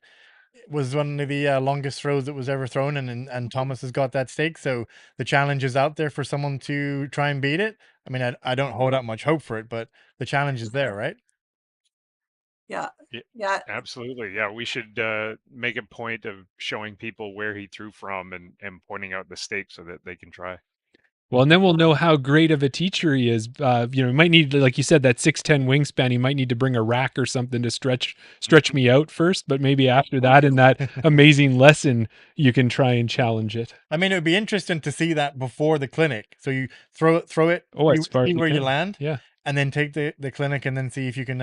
was one of the longest throws that was ever thrown, and Thomas has got that stake. So the challenge is out there for someone to try and beat it. I mean, I don't hold out much hope for it, but the challenge is there, right? Yeah. Yeah, Yeah. absolutely. Yeah, we should make a point of showing people where he threw from and pointing out the stakes so that they can try. Well, and then we'll know how great of a teacher he is. You might need, like you said, that 6'10" wingspan. He might need to bring a rack or something to stretch me out first, but maybe after that and that amazing lesson, you can try and challenge it. I mean, it would be interesting to see that before the clinic. So you throw it, Oh, as far as see you where you can. land, Yeah. and then take the clinic and then see if you can,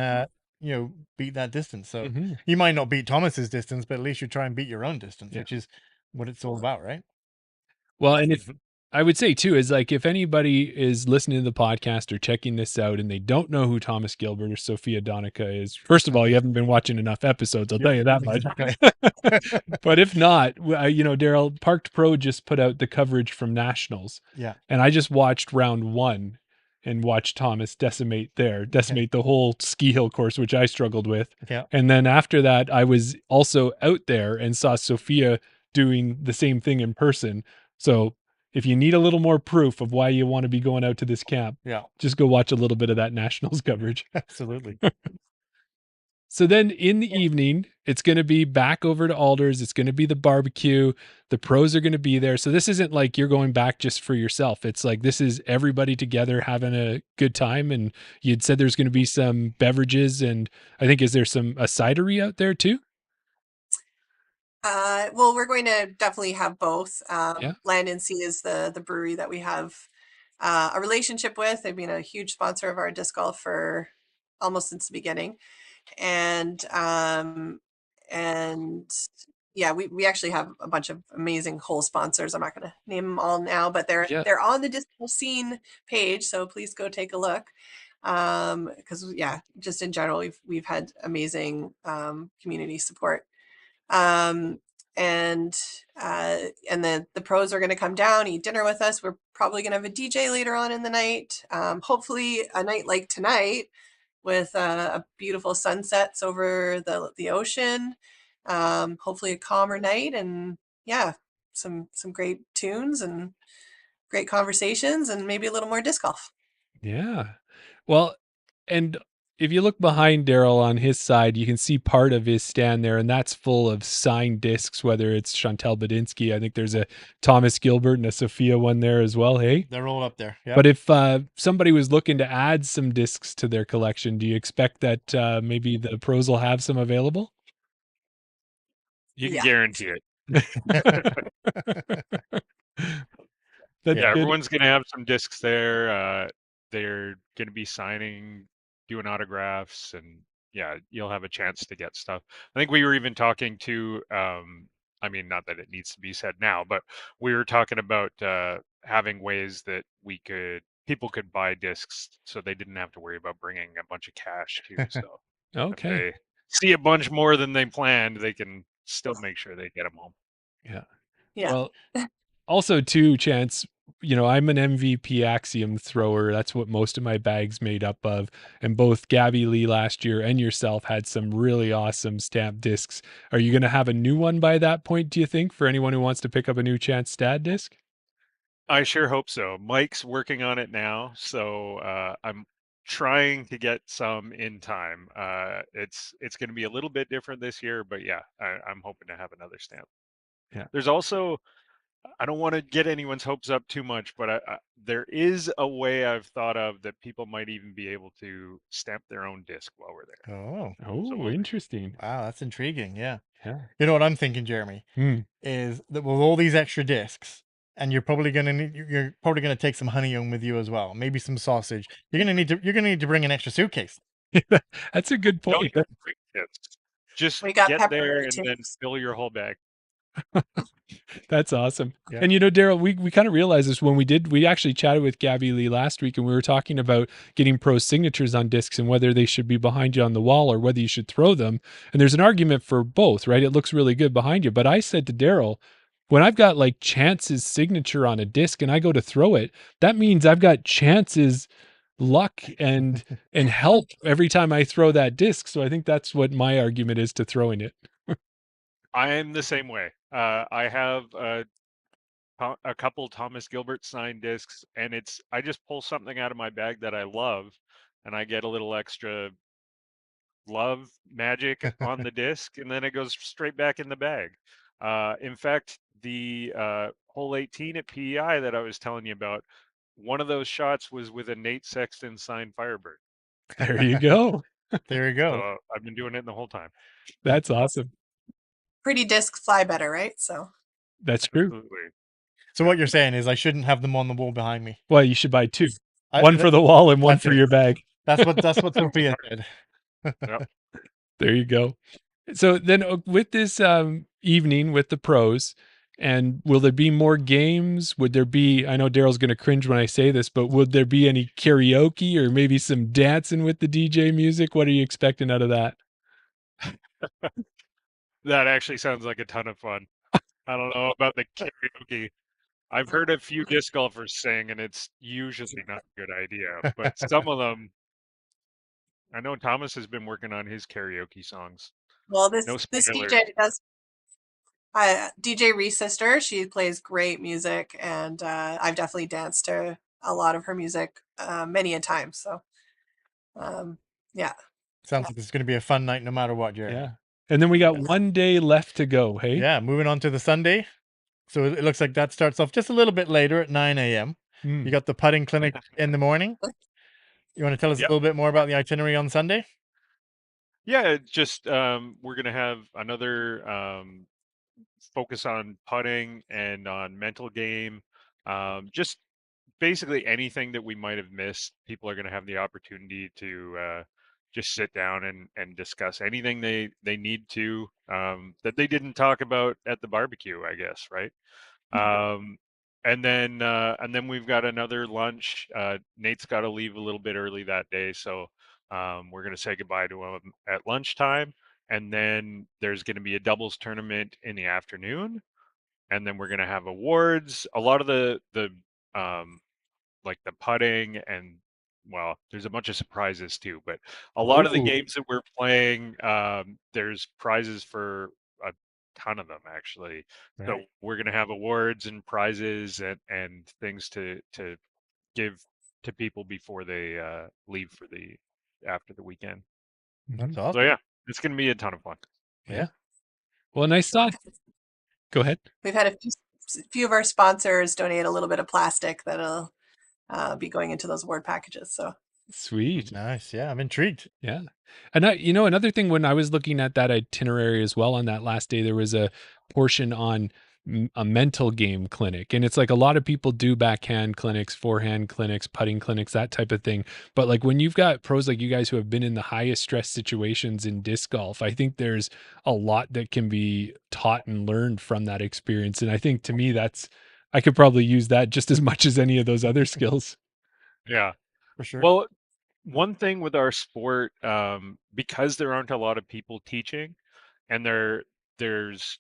beat that distance. So Mhm. you might not beat Thomas's distance, but at least you try and beat your own distance, Yeah. which is what it's all about, right? Well, and if I would say too is like if anybody is listening to the podcast or checking this out and they don't know who Thomas Gilbert or Sophia Donica is, first of all, you haven't been watching enough episodes. I'll tell you that much. But if not, Daryl, Parked Pro just put out the coverage from Nationals. Yeah. And I just watched round 1 and watched Thomas decimate the whole ski hill course, which I struggled with. Yeah. And then after that, I was also out there and saw Sophia doing the same thing in person. So if you need a little more proof of why you want to be going out to this camp, Yeah. just go watch a little bit of that Nationals coverage. Absolutely. So then in the evening, it's going to be back over to Alders. It's going to be the barbecue. The pros are going to be there. So this isn't like you're going back just for yourself. It's like this is everybody together having a good time. And you'd said there's going to be some beverages. And I think, is there a cidery out there too? Well, we're going to definitely have both. Yeah. Land and Sea is the brewery that we have a relationship with. They've been a huge sponsor of our disc golf for almost since the beginning. And yeah, we actually have a bunch of amazing whole sponsors. I'm not going to name them all now, but they're on the disc golf scene page, so please go take a look. Because just in general, we've had amazing community support. And then the pros are going to come down, eat dinner with us. We're probably going to have a DJ later on in the night. Hopefully a night like tonight with a beautiful sunsets over the ocean. Hopefully a calmer night, and some great tunes and great conversations, and maybe a little more disc golf. Yeah. Well, and if you look behind Daryl on his side, you can see part of his stand there, and that's full of signed discs, whether it's Chantal Badinsky. I think there's a Thomas Gilbert and a Sophia one there as well. Hey, they're all up there. Yep. But if somebody was looking to add some discs to their collection, do you expect that maybe the pros will have some available? You can guarantee it. Everyone's going to have some discs there. They're going to be signing, doing autographs, and you'll have a chance to get stuff. I think we were even talking to, I mean, not that it needs to be said now, but we were talking about having ways that people could buy discs so they didn't have to worry about bringing a bunch of cash too. So if they see a bunch more than they planned, they can still make sure they get them home. Yeah. Well, also too, Chance, I'm an MVP Axiom thrower. That's what most of my bag's made up of. And both Gabby Lee last year and yourself had some really awesome stamp discs. Are you going to have a new one by that point, do you think, for anyone who wants to pick up a new Chance Stad disc? I sure hope so. Mike's working on it now, so I'm trying to get some in time. It's going to be a little bit different this year, but I'm hoping to have another stamp. Yeah. There's also, I don't want to get anyone's hopes up too much, but there is a way I've thought of that people might even be able to stamp their own disc while we're there. Oh, interesting. Wow, that's intriguing. Yeah. You know what I'm thinking, Jeremy, is that with all these extra discs, and you're probably gonna take some honey home with you as well, maybe some sausage. You're gonna need to bring an extra suitcase. That's a good point. Just we got get there and too. then fill your whole bag. That's awesome. Yeah. And Daryl, we kind of realized this when we actually chatted with Gabby Lee last week, and we were talking about getting pro signatures on discs and whether they should be behind you on the wall or whether you should throw them. And there's an argument for both, right? It looks really good behind you. But I said to Daryl, when I've got like Chance's signature on a disc and I go to throw it, that means I've got Chance's luck and help every time I throw that disc. So I think that's what my argument is to throwing it. I am the same way. I have a couple Thomas Gilbert signed discs, and I just pull something out of my bag that I love, and I get a little extra love magic on the disc, and then it goes straight back in the bag. In fact, the hole 18 at PEI that I was telling you about, one of those shots was with a Nate Sexton signed Firebird. There you go. There you go. So I've been doing it the whole time. That's awesome. Pretty discs fly better, right? So That's true. Absolutely. So what you're saying is I shouldn't have them on the wall behind me. Well, you should buy two. One for the wall and one that's for it. your bag. That's what Sophia said. Yep. There you go. So then with this evening with the pros, and will there be more games? Would there be, I know Daryl's going to cringe when I say this, but would there be any karaoke or maybe some dancing with the DJ music? What are you expecting out of that? That actually sounds like a ton of fun. I don't know about the karaoke. I've heard a few disc golfers sing, and it's usually not a good idea. But some of them, I know Thomas has been working on his karaoke songs. well, No this spoilers. DJ does. DJ Ree's sister, she plays great music, and I've definitely danced to a lot of her music many a time. So, yeah. Sounds like it's going to be a fun night no matter what, Jerry. Yeah. And then we got one day left to go. Hey. Yeah, moving on to the Sunday. So it looks like that starts off just a little bit later at 9 a.m. You got the putting clinic in the morning. You want to tell us a little bit more about the itinerary on Sunday? Yeah, just we're going to have another focus on putting and on mental game. Just basically anything that we might have missed. People are going to have the opportunity to just sit down and discuss anything they need to that they didn't talk about at the barbecue, I guess, right? And then we've got another lunch. Nate's got to leave a little bit early that day, so we're going to say goodbye to him at lunchtime. And then there's going to be a doubles tournament in the afternoon, and then we're going to have awards. A lot of the like the putting, and well, there's a bunch of surprises too, but a lot of the games that we're playing, there's prizes for a ton of them actually. Right. So we're going to have awards and prizes and things to give to people before they leave for after the weekend. That's awesome. So yeah, it's going to be a ton of fun. Yeah. Well, nice talk. Go ahead. We've had a few of our sponsors donate a little bit of plastic that'll be going into those award packages. So sweet. Nice. Yeah, I'm intrigued. Yeah. And another thing, when I was looking at that itinerary as well on that last day, there was a portion on a mental game clinic. And it's like a lot of people do backhand clinics, forehand clinics, putting clinics, that type of thing. But like when you've got pros like you guys who have been in the highest stress situations in disc golf, I think there's a lot that can be taught and learned from that experience. And I think to me, I could probably use that just as much as any of those other skills. Yeah, for sure. Well, one thing with our sport, because there aren't a lot of people teaching, and there's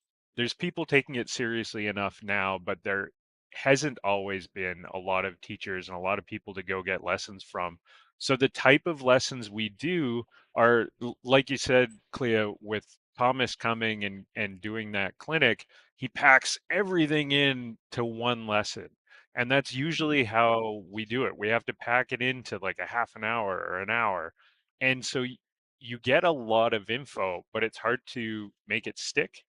people taking it seriously enough now, but there hasn't always been a lot of teachers and a lot of people to go get lessons from. So the type of lessons we do are, like you said, Clea, with Thomas coming and doing that clinic, he packs everything in to one lesson. And that's usually how we do it. We have to pack it into like a half an hour or an hour. And so you get a lot of info, but it's hard to make it stick.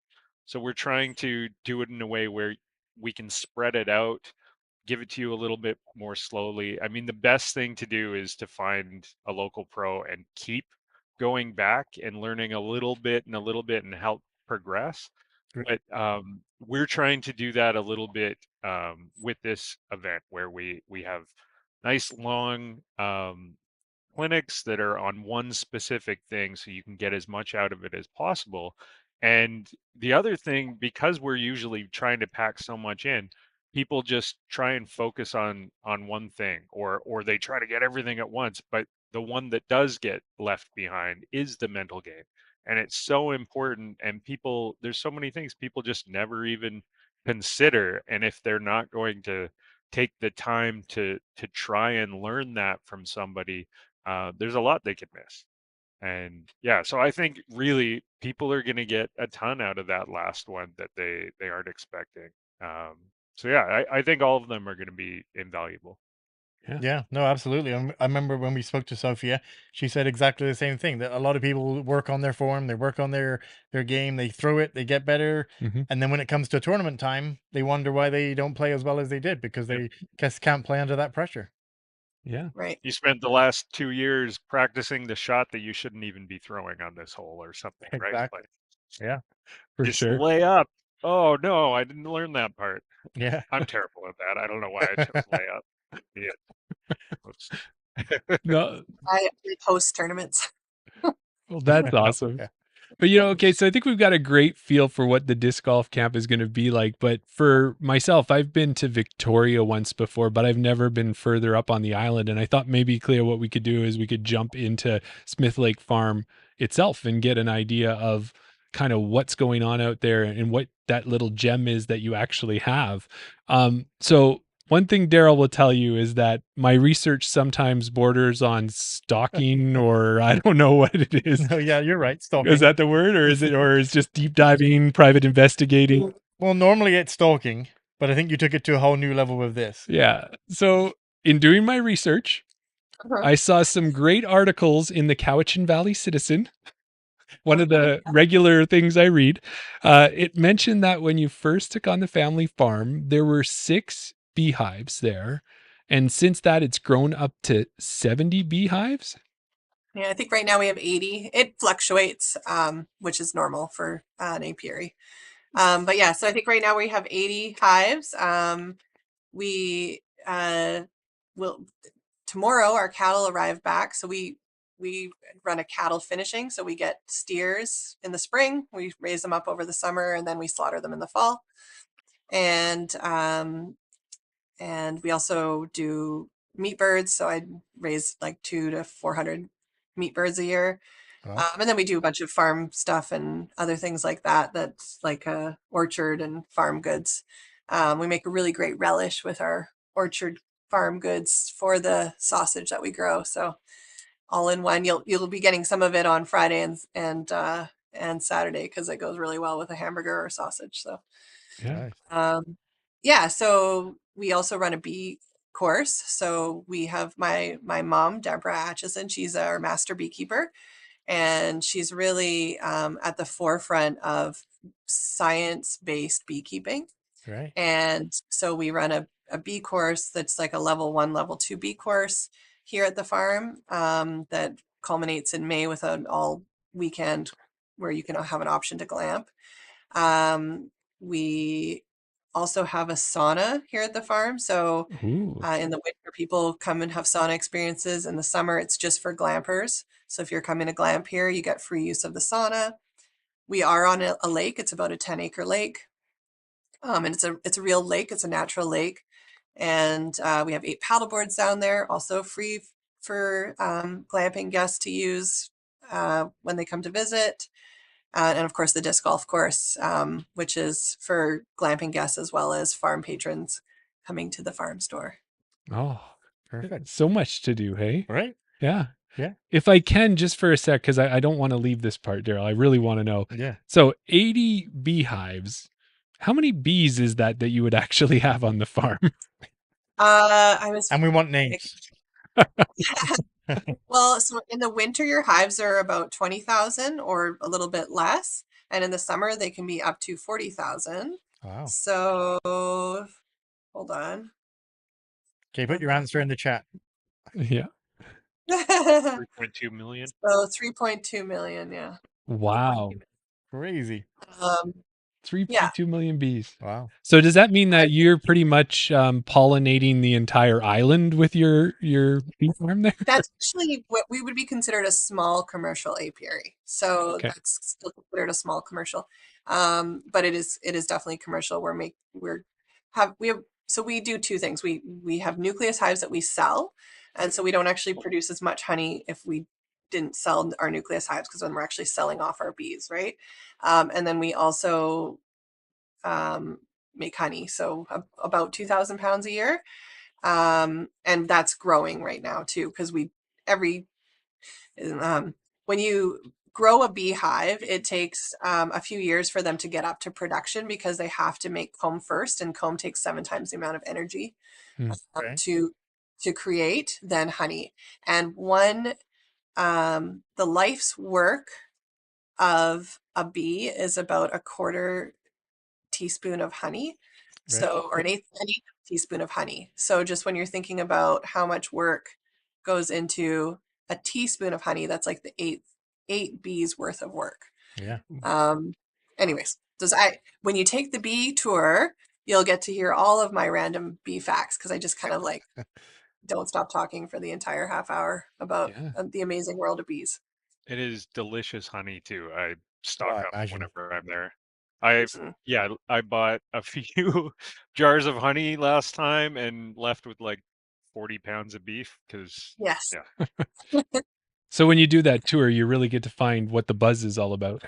So we're trying to do it in a way where we can spread it out, give it to you a little bit more slowly. I mean, the best thing to do is to find a local pro and keep going back and learning a little bit and help progress. But we're trying to do that a little bit with this event, where we have nice long clinics that are on one specific thing, so you can get as much out of it as possible. And the other thing, because we're usually trying to pack so much in, people just try and focus on one thing, or they try to get everything at once. But the one that does get left behind is the mental game. And it's so important, and there's so many things people just never even consider. And if they're not going to take the time to try and learn that from somebody, there's a lot they could miss. And yeah, so I think really people are going to get a ton out of that last one that they aren't expecting. So yeah, I think all of them are going to be invaluable. Yeah, no, absolutely. I remember when we spoke to Sophia, she said exactly the same thing, that a lot of people work on their form, they work on their game, they throw it, they get better, and then when it comes to tournament time, they wonder why they don't play as well as they did, because they just can't play under that pressure. Yeah. Right. You spent the last 2 years practicing the shot that you shouldn't even be throwing on this hole or something, right? Exactly. Like, Yeah. For just sure. lay up. Oh no, I didn't learn that part. Yeah. I'm terrible at that. I don't know why I chose lay up. Yeah. Oops. No, I post tournaments. well, that's awesome. Yeah. But okay, so I think we've got a great feel for what the disc golf camp is going to be like. But for myself, I've been to Victoria once before, but I've never been further up on the island. And I thought maybe, Clea, what we could do is we could jump into Smith Lake Farm itself and get an idea of kind of what's going on out there and what that little gem is that you actually have. So one thing Daryl will tell you is that my research sometimes borders on stalking, or I don't know what it is. No, yeah, you're right. Stalking. Is that the word, or is just deep diving, private investigating? Well, normally it's stalking, but I think you took it to a whole new level with this. Yeah. So in doing my research, I saw some great articles in the Cowichan Valley Citizen, one of the regular things I read. It mentioned that when you first took on the family farm, there were 6 beehives there. And since that, it's grown up to 70 beehives. Yeah, I think right now we have 80. It fluctuates, which is normal for an apiary. But yeah, so I think right now we have 80 hives. We will tomorrow our cattle arrive back, so we run a cattle finishing. So we get steers in the spring, we raise them up over the summer, and then we slaughter them in the fall. And we also do meat birds. So I raise like 200 to 400 meat birds a year. Wow. And then we do a bunch of farm stuff and other things like that. That's like a orchard and farm goods. We make a really great relish with our orchard farm goods for the sausage that we grow. So all in one, you'll be getting some of it on Friday and Saturday, because it goes really well with a hamburger or sausage. So Yeah. Nice. yeah, so we also run a bee course. So we have my mom, Deborah Atchison. She's our master beekeeper, and she's really at the forefront of science-based beekeeping. Right. And so we run a bee course that's like a level 1, level 2 bee course here at the farm that culminates in May with an all weekend where you can have an option to glamp. We also have a sauna here at the farm. So Ooh. in the winter, people come and have sauna experiences. In the summer, it's just for glampers. So if you're coming to glamp here, you get free use of the sauna. We are on a lake. It's about a 10-acre lake. And it's a real lake. It's a natural lake. And we have 8 paddleboards down there, also free for glamping guests to use when they come to visit. And of course, the disc golf course, which is for glamping guests as well as farm patrons coming to the farm store. Oh, Perfect. so much to do, hey? Right. Yeah. Yeah. If I can, just for a sec, because I don't want to leave this part, Daryl. I really want to know. Yeah. So 80 beehives. How many bees is that you would actually have on the farm? And we want names. Well, so in the winter, your hives are about 20,000 or a little bit less. And in the summer, they can be up to 40,000. Wow. So hold on. Okay, put your answer in the chat. Yeah. 3.2 million. So 3.2 million, yeah. Wow. Crazy. 3.2 million bees. Wow. So does that mean that you're pretty much pollinating the entire island with your bee farm there? That's actually what we would be considered a small commercial apiary. So Okay. that's still considered a small commercial. But it is definitely commercial. We do 2 things. We have nucleus hives that we sell, and so we don't actually produce as much honey if we didn't sell our nucleus hives, because then we're actually selling off our bees, right? And then we also make honey, so about 2,000 pounds a year. And that's growing right now too, because when you grow a beehive, it takes a few years for them to get up to production because they have to make comb first, and comb takes 7 times the amount of energy Okay. to create than honey. And the life's work of a bee is about a quarter teaspoon of honey. Right. So, or an eighth teaspoon of honey. So just when you're thinking about how much work goes into a teaspoon of honey, that's like the eight bees worth of work. Yeah. Anyways, when you take the bee tour, you'll get to hear all of my random bee facts, because I just kind of like don't stop talking for the entire half hour about the amazing world of bees. It is delicious honey too. I Oh, stock I up imagine. whenever I'm there. Mhm. I bought a few jars of honey last time and left with like 40 pounds of beef because Yes. yeah. So when you do that tour, you really get to find what the buzz is all about.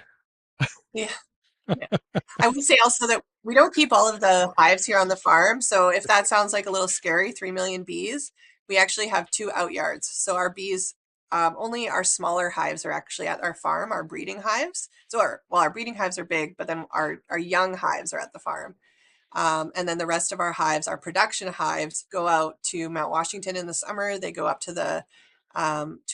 Yeah. Yeah. I would say also that we don't keep all of the hives here on the farm. So if that sounds like a little scary, 3 million bees, we actually have 2 outyards. So our bees, only our smaller hives are actually at our farm, our breeding hives. So our breeding hives are big, but then our young hives are at the farm. And then the rest of our hives, our production hives, go out to Mount Washington in the summer. They go up to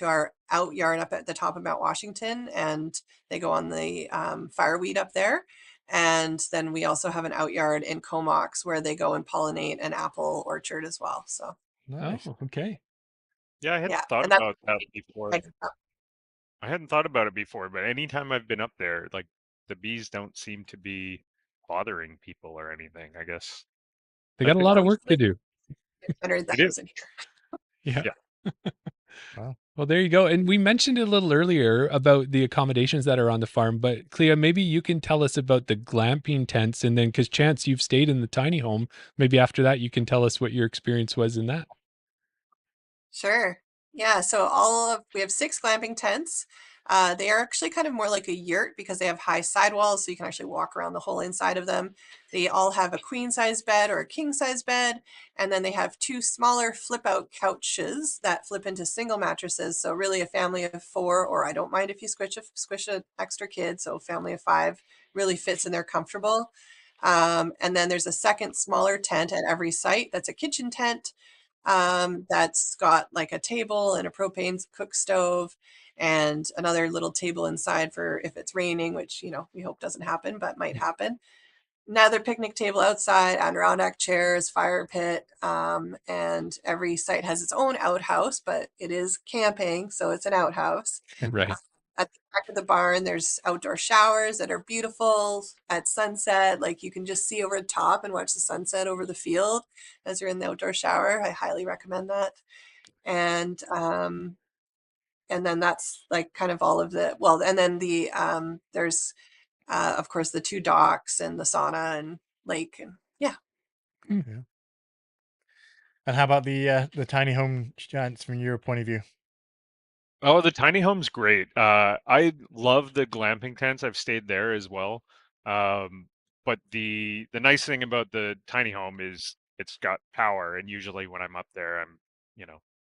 our out yard up at the top of Mount Washington, and they go on the fireweed up there. And then we also have an out yard in Comox where they go and pollinate an apple orchard as well. So Nice. Oh, okay. Yeah, I hadn't yeah, thought and that's about that before. I hadn't thought about it before, but anytime I've been up there, like the bees don't seem to be bothering people or anything, I guess. They I got a think lot of work to do. 100,000 here. Yeah. Wow. Well, there you go. And we mentioned it a little earlier about the accommodations that are on the farm, but Clea, maybe you can tell us about the glamping tents, and then because Chance, you've stayed in the tiny home, maybe after that you can tell us what your experience was in that. Sure. Yeah. So we have 6 glamping tents. They are actually kind of more like a yurt because they have high sidewalls, so you can actually walk around the whole inside of them. They all have a queen size bed or a king size bed, and then they have 2 smaller flip out couches that flip into single mattresses. So really, a family of 4, or I don't mind if you squish an extra kid. So family of 5 really fits and they're comfortable. And then there's a second smaller tent at every site. That's a kitchen tent that's got like a table and a propane cook stove and another little table inside for if it's raining, which, we hope doesn't happen, but might happen. Another picnic table outside, Adirondack chairs, fire pit, and every site has its own outhouse, but it is camping, so it's an outhouse. Right. At the back of the barn, there's outdoor showers that are beautiful at sunset. Like you can just see over the top and watch the sunset over the field as you're in the outdoor shower. I highly recommend that. And then that's like kind of all of and then there's of course the 2 docks and the sauna and lake, and yeah. Yeah. And how about the tiny home chance from your point of view? Oh, the tiny home's great. I love the glamping tents. I've stayed there as well. But the nice thing about the tiny home is it's got power, and usually when I'm up there, I'm,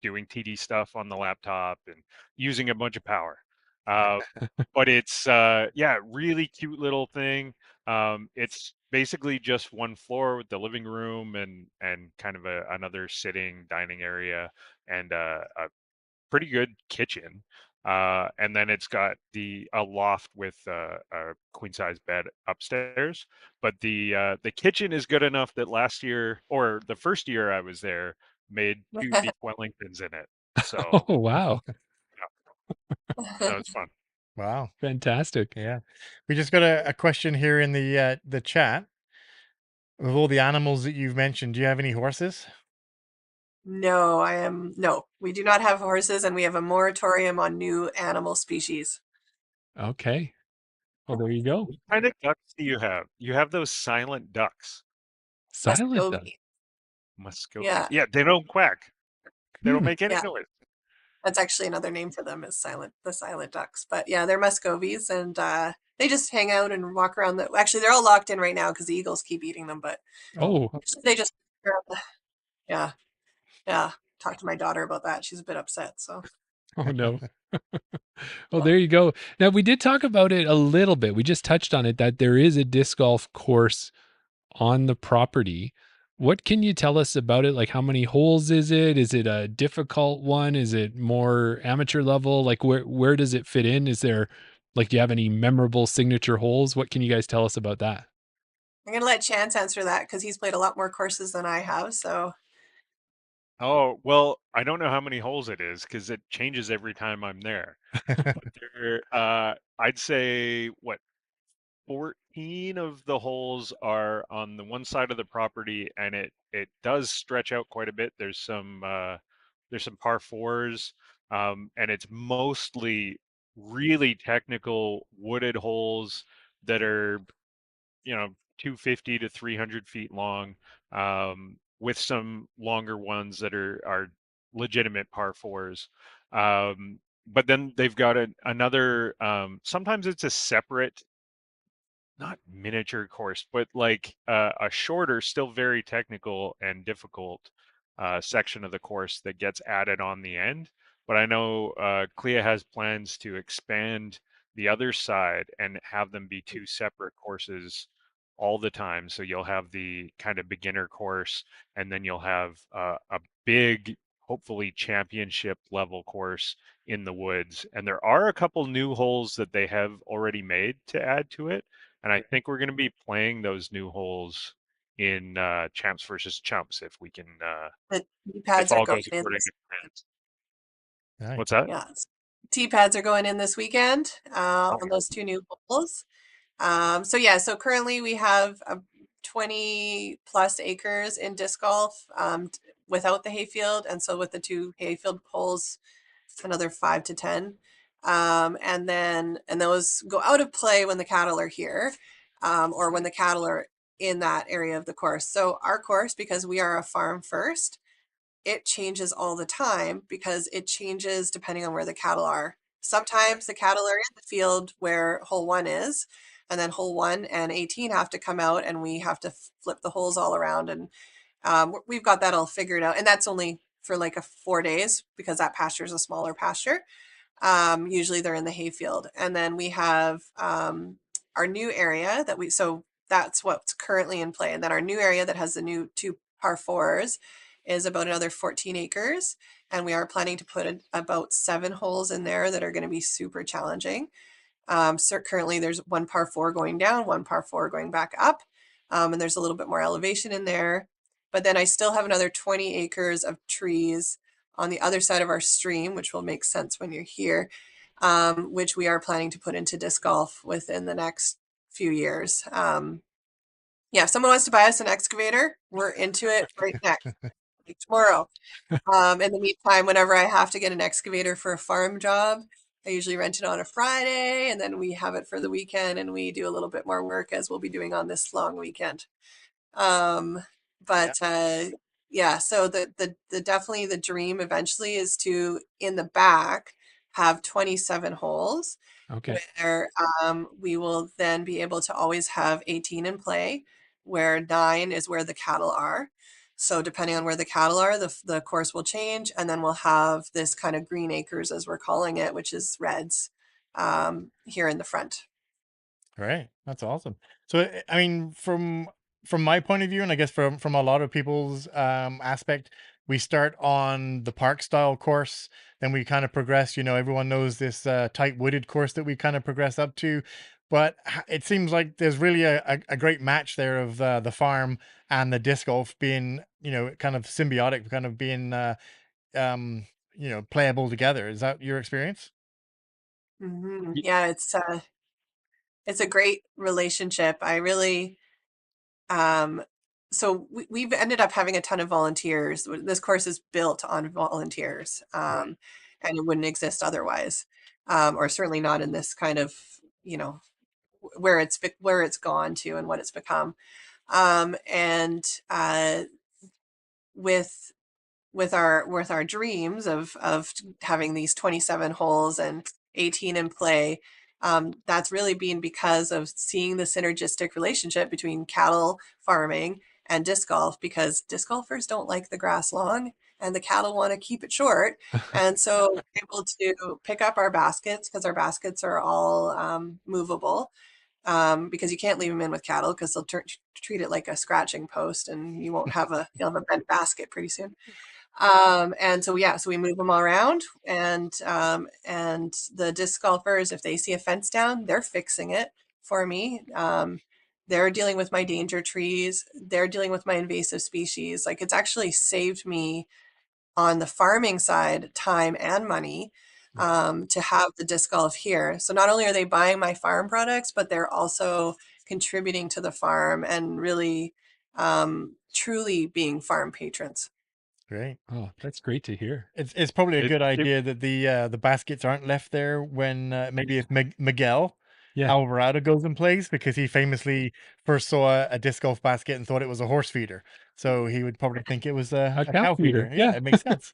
doing TD stuff on the laptop and using a bunch of power. But it's really cute little thing. It's basically just one floor with the living room and kind of another sitting dining area and a pretty good kitchen. And then it's got a loft with a queen size bed upstairs. But the kitchen is good enough that last year, or the first year I was there, made 2 beef Wellingtons in it. So Oh, wow. that was fun. Wow. Fantastic. Yeah. We just got a question here in the chat. Of all the animals that you've mentioned, do you have any horses? No, we do not have horses, and we have a moratorium on new animal species. Okay. Well, there you go. What kind of ducks do you have? You have those silent ducks. Silent duck. Muscovy. Yeah. Yeah, they don't quack. They don't make any Yeah. noise. That's actually another name for them, is the silent ducks. But yeah, they're Muscovies, and they just hang out and walk around. Actually, they're all locked in right now because the eagles keep eating them. But Oh, they just, yeah. Talk to my daughter about that. She's a bit upset. So Oh, no. Well, there you go. Now, we did talk about it a little bit. We just touched on it, that there is a disc golf course on the property. What can you tell us about it? Like, how many holes is it? Is it a difficult one? Is it more amateur level? Like, where does it fit in? Is there, like, do you have any memorable signature holes? What can you guys tell us about that? I'm going to let Chance answer that because he's played a lot more courses than I have. So Oh, well, I don't know how many holes it is because it changes every time I'm there. But I'd say, what, 14 of the holes are on the one side of the property, and it does stretch out quite a bit. There's some par fours, and it's mostly really technical wooded holes that are, 250 to 300 feet long, with some longer ones that are legitimate par fours. But then they've got another. Sometimes it's a separate, not miniature course, but like a shorter, still very technical and difficult section of the course that gets added on the end. But I know Clea has plans to expand the other side and have them be two separate courses all the time. So you'll have the kind of beginner course, and then you'll have a big, hopefully championship level course in the woods. And there are a couple new holes that they have already made to add to it. And I think we're going to be playing those new holes in Champs versus Chumps if we can, the tee if pads are all going goes in. according to plans. Nice. What's that? Yeah, tee pads are going in this weekend on Okay. those two new holes. So currently we have 20 plus acres in disc golf without the hayfield, and so with the two hayfield holes, another 5 to 10. And those go out of play when the cattle are here, or when the cattle are in that area of the course. So our course, because we are a farm first, it changes all the time because it changes depending on where the cattle are. Sometimes the cattle are in the field where hole 1 is, and then hole 1 and 18 have to come out, and we have to flip the holes all around. And we've got that all figured out. And that's only for like 4 days because that pasture is a smaller pasture. Usually they're in the hayfield. And then we have our new area so that's what's currently in play. And then our new area that has the new 2 par 4s is about another 14 acres. And we are planning to put about 7 holes in there that are going to be super challenging. So currently there's 1 par 4 going down, 1 par 4 going back up. And there's a little bit more elevation in there. But then I still have another 20 acres of trees on the other side of our stream, which will make sense when you're here, which we are planning to put into disc golf within the next few years. If someone wants to buy us an excavator, we're into it right next, like tomorrow. In the meantime, whenever I have to get an excavator for a farm job, I usually rent it on a Friday, and then we have it for the weekend, and we do a little bit more work, as we'll be doing on this long weekend. But so the definitely the dream eventually is to, in the back, have 27 holes. Okay. Where we will then be able to always have 18 in play, where 9 is where the cattle are. So depending on where the cattle are, the course will change, and then we'll have this kind of green acres, as we're calling it, which is reds, here in the front. Right. That's awesome. So, I mean, from my point of view, and I guess from a lot of people's aspect, we start on the park style course, then we kind of progress. Everyone knows this tight wooded course that we kind of progress up to, but it seems like there's really a great match there of the farm and the disc golf being, kind of symbiotic, kind of being, playable together. Is that your experience? Yeah, it's a great relationship. I really so we've ended up having a ton of volunteers. This course is built on volunteers, and it wouldn't exist otherwise, or certainly not in this kind of, where it's gone to and what it's become. And with our dreams of having these 27 holes and 18 in play, that's really been because of seeing the synergistic relationship between cattle farming and disc golf, because disc golfers don't like the grass long and the cattle want to keep it short. And so we're able to pick up our baskets because our baskets are all movable. Because you can't leave them in with cattle because they'll treat it like a scratching post, and you'll have a bent basket pretty soon. And so so we move them all around, and the disc golfers, if they see a fence down, they're fixing it for me. They're dealing with my danger trees. They're dealing with my invasive species. Like, it's actually saved me on the farming side time and money to have the disc golf here. So not only are they buying my farm products, but they're also contributing to the farm and really truly being farm patrons. Great. Oh, that's great to hear. It's probably a good idea that the baskets aren't left there when maybe if Miguel Alvarado goes and plays, because he famously first saw a disc golf basket and thought it was a horse feeder. So he would probably think it was a cow feeder. Yeah, it makes sense.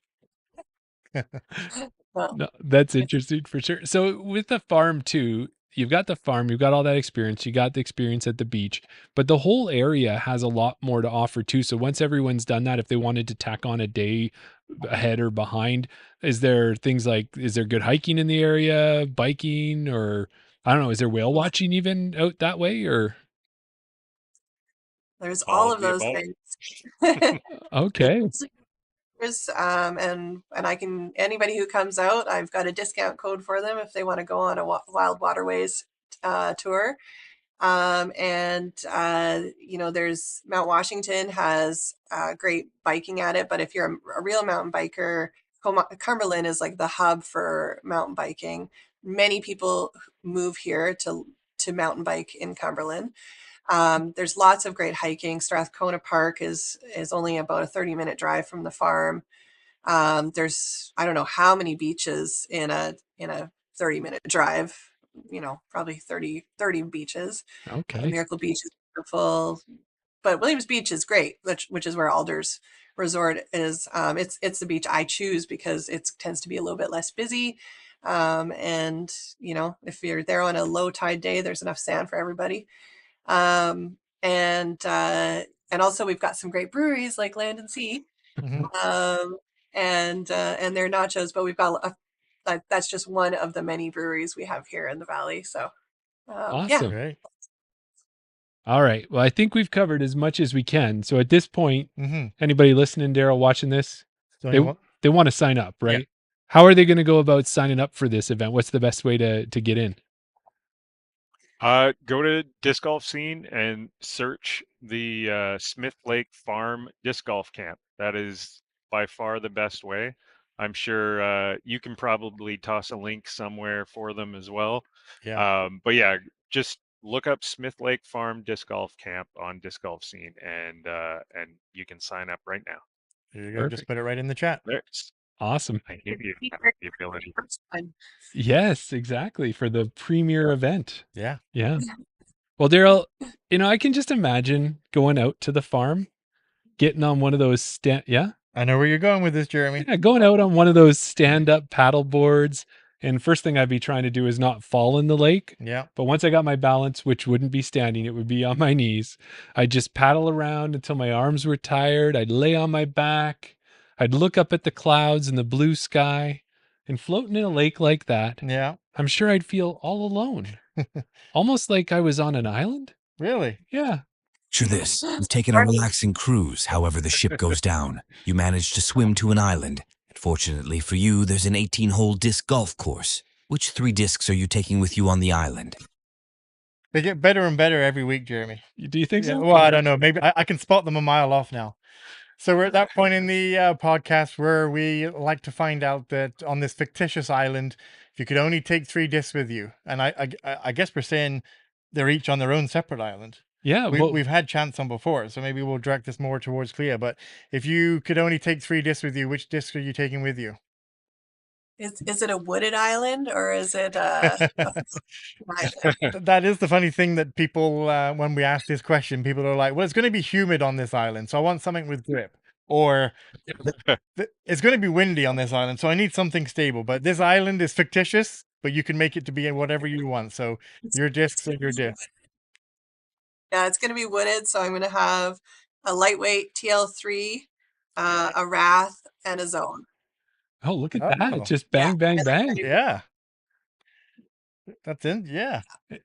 Well, No, that's interesting for sure. So with the farm too, you've got the farm, you've got all that experience, you got the experience at the beach, but the whole area has a lot more to offer too. So once everyone's done that, if they wanted to tack on a day ahead or behind, is there things like, is there good hiking in the area, biking, or I don't know, is there whale watching even out that way, or? there's All all of of the those above. things. Okay. And I can, anybody who comes out, I've got a discount code for them if they want to go on a Wild Waterways tour. There's Mount Washington has great biking at it, but if you're a real mountain biker, Cumberland is like the hub for mountain biking. Many people move here to mountain bike in Cumberland. There's lots of great hiking. Strathcona Park is only about a 30-minute drive from the farm. There's, I don't know how many beaches in a 30-minute drive, probably 30 beaches. Okay. Miracle Beach is beautiful, but Williams Beach is great, which is where Alders Resort is. It's the beach I choose because it tends to be a little bit less busy. If you're there on a low tide day, there's enough sand for everybody. And also we've got some great breweries like Land and Sea, and their nachos. But we've got that's just one of the many breweries we have here in the valley. So Awesome. Great. All right. Well, I think we've covered as much as we can. So at this point, anybody listening, Daryl, watching this, they want to sign up, right? Yeah. How are they going to go about signing up for this event? What's the best way to get in? Go to Disc Golf Scene and search the Smith Lake Farm Disc Golf Camp. That is by far the best way. I'm sure you can probably toss a link somewhere for them as well. Yeah. But yeah, just look up Smith Lake Farm Disc Golf Camp on Disc Golf Scene, and you can sign up right now. There you go. Perfect. Just put it right in the chat. There's awesome. I give you the ability. Yes, exactly, for the premier event. Yeah. Yeah. Well, Daryl, I can just imagine going out to the farm, getting on one of those yeah. I know where you're going with this, Jeremy. Yeah, going out on one of those stand-up paddle boards, and first thing I'd be trying to do is not fall in the lake. Yeah. But once I got my balance, which wouldn't be standing, it would be on my knees, I'd just paddle around until my arms were tired. I'd lay on my back. I'd look up at the clouds and the blue sky, and floating in a lake like that, yeah, I'm sure I'd feel all alone. Almost like I was on an island. Really? Yeah. Picture this. You've taken a relaxing cruise. However, the ship goes down. You manage to swim to an island. Fortunately for you, there's an 18-hole disc golf course. Which 3 discs are you taking with you on the island? They get better and better every week, Jeremy. Do you think so? Well, I don't know. Maybe I can spot them a mile off now. So we're at that point in the podcast where we like to find out that on this fictitious island, if you could only take 3 discs with you, and I guess we're saying they're each on their own separate island. Yeah, we've had chants on before, so maybe we'll direct this more towards Clea. But if you could only take 3 discs with you, which discs are you taking with you? Is it a wooded island or is it That is the funny thing that people, when we ask this question, people are like, well, it's going to be humid on this island, so I want something with grip. Or it's going to be windy on this island, so I need something stable. But this island is fictitious, but you can make it to be in whatever you want. So your discs are your discs. Yeah, it's going to be wooded, so I'm going to have a lightweight TL3, a Wrath, and a zone. Oh, look at Oh. that. Just bang, Yeah. bang, bang. Yeah. That's in. Yeah.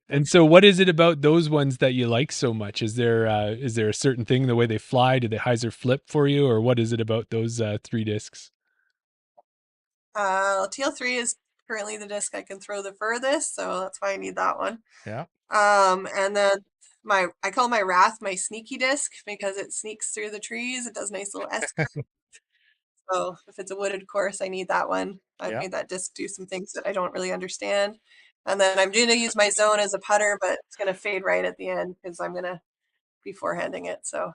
And so what is it about those ones that you like so much? Is there a certain thing, the way they fly? Do they hyzer flip for you? Or what is it about those 3 discs? TL3 is currently the disc I can throw the furthest, so that's why I need that one. Yeah. And then I call my Wrath my sneaky disc because it sneaks through the trees. It does nice little S curve. So if it's a wooded course, I need that one. I've made that disc do some things that I don't really understand. And then I'm going to use my zone as a putter, but it's going to fade right at the end because I'm going to be forehanding it. So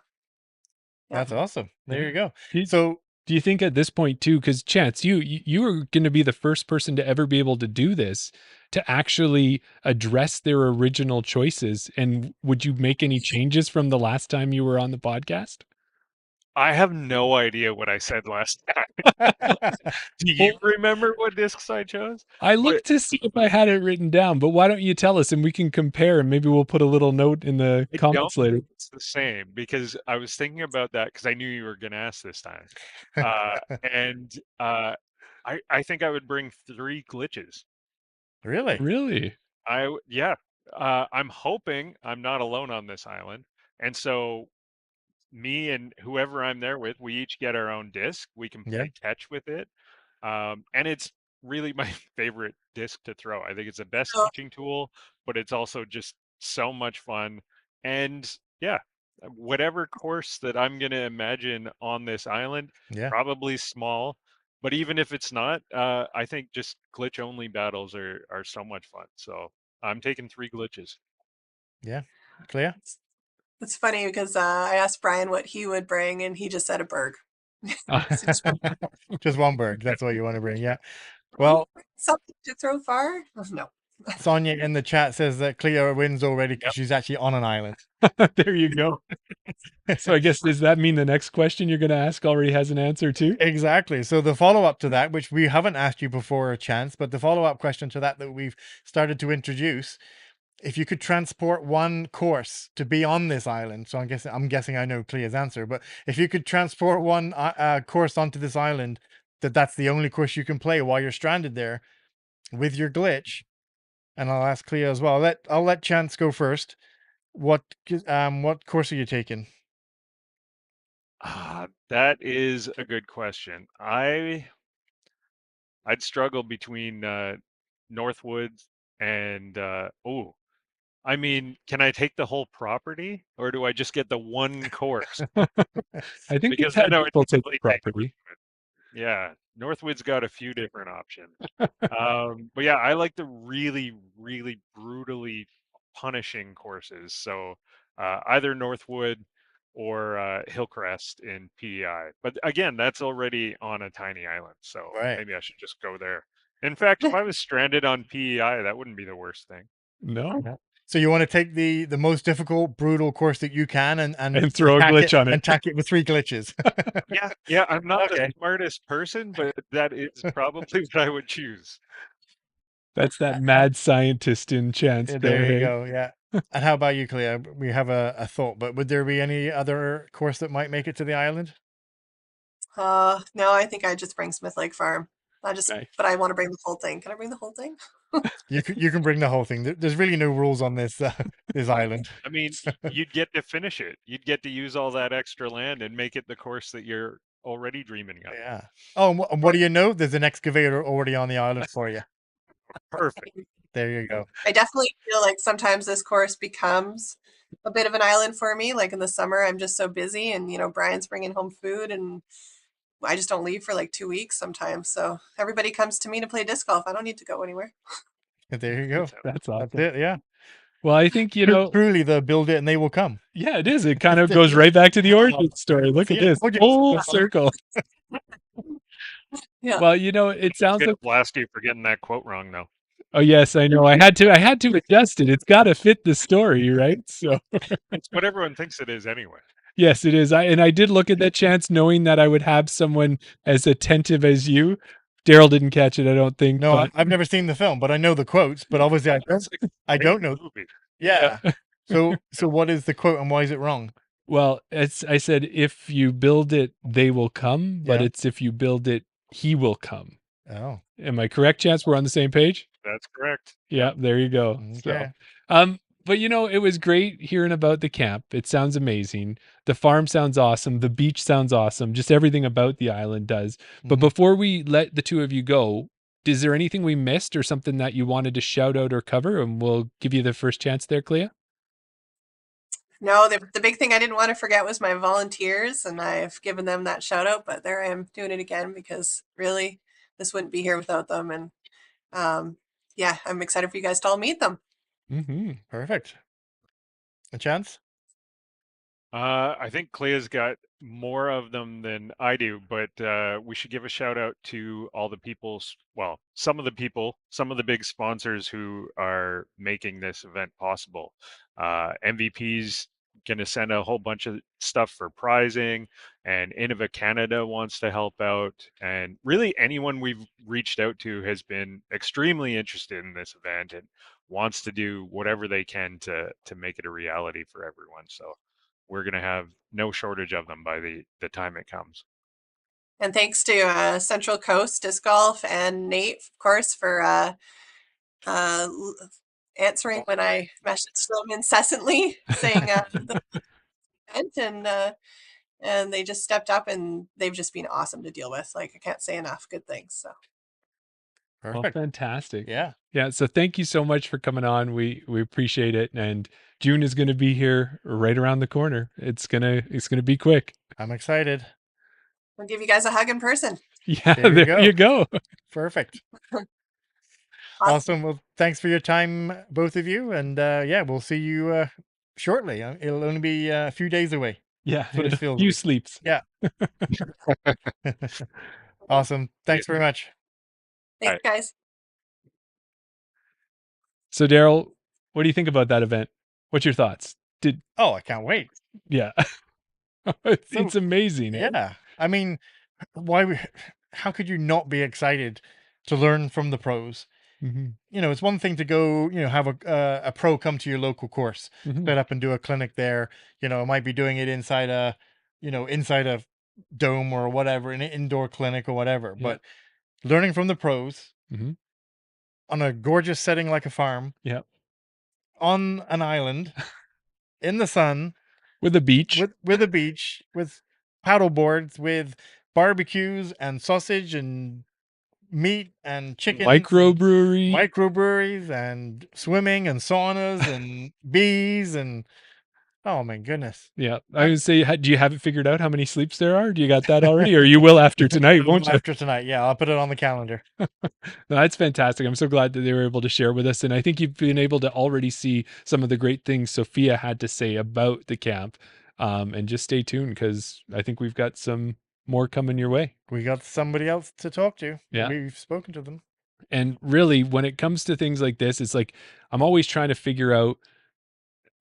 yeah. That's awesome. There you go. Do you- So Do you think at this point too, because Chance, you are going to be the first person to ever be able to do this, to actually address their original choices? And would you make any changes from the last time you were on the podcast? I have no idea what I said last time. Do you remember what discs I chose? I looked to see if I had it written down, but why don't you tell us and we can compare, and maybe we'll put a little note in the comments later. It's the same, because I was thinking about that because I knew you were going to ask this time. And I think I would bring 3 glitches. really? Really? I'm hoping I'm not alone on this island. And so me and whoever I'm there with, we each get our own disc. We can play catch with it. And it's really my favorite disc to throw. I think it's the best teaching tool, but it's also just so much fun. And yeah, whatever course that I'm going to imagine on this island, probably small. But even if it's not, I think just glitch only battles are so much fun. So I'm taking 3 glitches. Yeah. Clea? It's funny because I asked Brian what he would bring, and he just said a berg. Just one berg. That's what you want to bring. Yeah. Well, something to throw far? No. Sonia in the chat says that Clea wins already because she's actually on an island. There you go. So I guess, does that mean the next question you're going to ask already has an answer too? Exactly. So the follow-up to that, which we haven't asked you before, Chance, but the follow-up question to that we've started to introduce, if you could transport one course to be on this island, so I'm guessing I know Clea's answer, but if you could transport one course onto this island, that's the only course you can play while you're stranded there with your glitch, and I'll ask Clea as well. I'll let Chance go first. What course are you taking? That is a good question. I'd struggle between Northwoods and I mean, can I take the whole property, or do I just get the one course? I think Because I know people take the property. Yeah, Northwood's got a few different options. But yeah, I like the really, really brutally punishing courses. So either Northwood or Hillcrest in PEI. But again, that's already on a tiny island, so maybe I should just go there. In fact, if I was stranded on PEI, that wouldn't be the worst thing. No. So you want to take the most difficult, brutal course that you can and throw a glitch on it and tack it with 3 glitches. Yeah. I'm not the smartest person, but that is probably what I would choose. That's that mad scientist in Chance. There you go. Yeah. And how about you, Clea? We have a thought, but would there be any other course that might make it to the island? No, I think I just bring Smith Lake Farm. But I want to bring the whole thing. Can I bring the whole thing? You can bring the whole thing. There's really no rules on this this island. I mean, you'd get to finish it. You'd get to use all that extra land and make it the course that you're already dreaming of. Yeah. Oh, and what do you know? There's an excavator already on the island for you. Perfect. There you go. I definitely feel like sometimes this course becomes a bit of an island for me. Like in the summer, I'm just so busy, and Brian's bringing home food, and I just don't leave for like 2 weeks sometimes. So everybody comes to me to play disc golf. I don't need to go anywhere. There you go. That's awesome. That's it. Yeah. Well, I think, truly they'll build it and they will come. Yeah, it is. It kind of goes right back to the origin story. Look at this. Full circle. Yeah. Well, it sounds like blast you for getting that quote wrong, though. Oh yes, I know. I had to adjust it. It's got to fit the story, right? So it's what everyone thinks it is anyway. Yes, it is. I did look at that Chance knowing that I would have someone as attentive as you. Daryl didn't catch it, I don't think. No, but... I've never seen the film, but I know the quotes. But obviously, I don't know. Movie. Yeah. So what is the quote and why is it wrong? Well, I said if you build it, they will come, but Yeah. it's if you build it, he will come. Oh, Am I correct, Chance? We're on the same page? That's correct. Yeah, there you go. So, okay. but it was great hearing about the camp. It sounds amazing. The farm sounds awesome. The beach sounds awesome. Just everything about the island does. But Mhm. before we let the two of you go, is there anything we missed or something that you wanted to shout out or cover? And we'll give you the first chance there, Clea. No, the big thing I didn't want to forget was my volunteers, and I've given them that shout out, but there I am doing it again because really this wouldn't be here without them. And yeah, I'm excited for you guys to all meet them. Mm-hmm. Perfect. A chance? I think Clea's got more of them than I do, but we should give a shout out to all the people, well, some of the big sponsors who are making this event possible. MVP's going to send a whole bunch of stuff for prizing, and Innova Canada wants to help out. And really anyone we've reached out to has been extremely interested in this event and wants to do whatever they can to make it a reality for everyone. So we're going to have no shortage of them by the time it comes. And thanks to Central Coast Disc Golf and Nate, of course, for answering when I messaged them incessantly saying the event, and they just stepped up and they've just been awesome to deal with. Like, I can't say enough good things. So Well, Perfect. fantastic. Yeah. Yeah. So thank you so much for coming on. We appreciate it. And June is going to be here right around the corner. It's gonna be quick. I'm excited. I'll give you guys a hug in person. Yeah, There there you you go. Perfect. Awesome. Awesome. Well, thanks for your time, both of you. And yeah, we'll see you shortly. It'll only be a few days away. Yeah, That's what it and a feels few like. sleeps. Yeah. Awesome. Thanks very much. Thanks, guys. So Daryl, what do you think about that event? What's your thoughts? Oh, I can't wait. Yeah. It's amazing. Eh? Yeah. I mean, how could you not be excited to learn from the pros? Mm-hmm. It's one thing to go, have a pro come to your local course, Mm-hmm. set up and do a clinic there. Might be doing it inside a dome or whatever, an indoor clinic or whatever. Yeah. But learning from the pros Mm-hmm. on a gorgeous setting like a farm, Yeah. on an island, in the sun, With a beach. with a beach, with paddle boards, with barbecues and sausage and meat and chicken, microbreweries and swimming and saunas and bees and oh my goodness. Yeah. I would say, do you have it figured out how many sleeps there are? Do you got that already? Or you will after tonight, won't you? After tonight, yeah, I'll put it on the calendar. No, that's fantastic. I'm so glad that they were able to share with us. And I think you've been able to already see some of the great things Sophia had to say about the camp. And just stay tuned because I think we've got some more coming your way. We got somebody else to talk to. Yeah. We've spoken to them. And really, when it comes to things like this, it's like I'm always trying to figure out,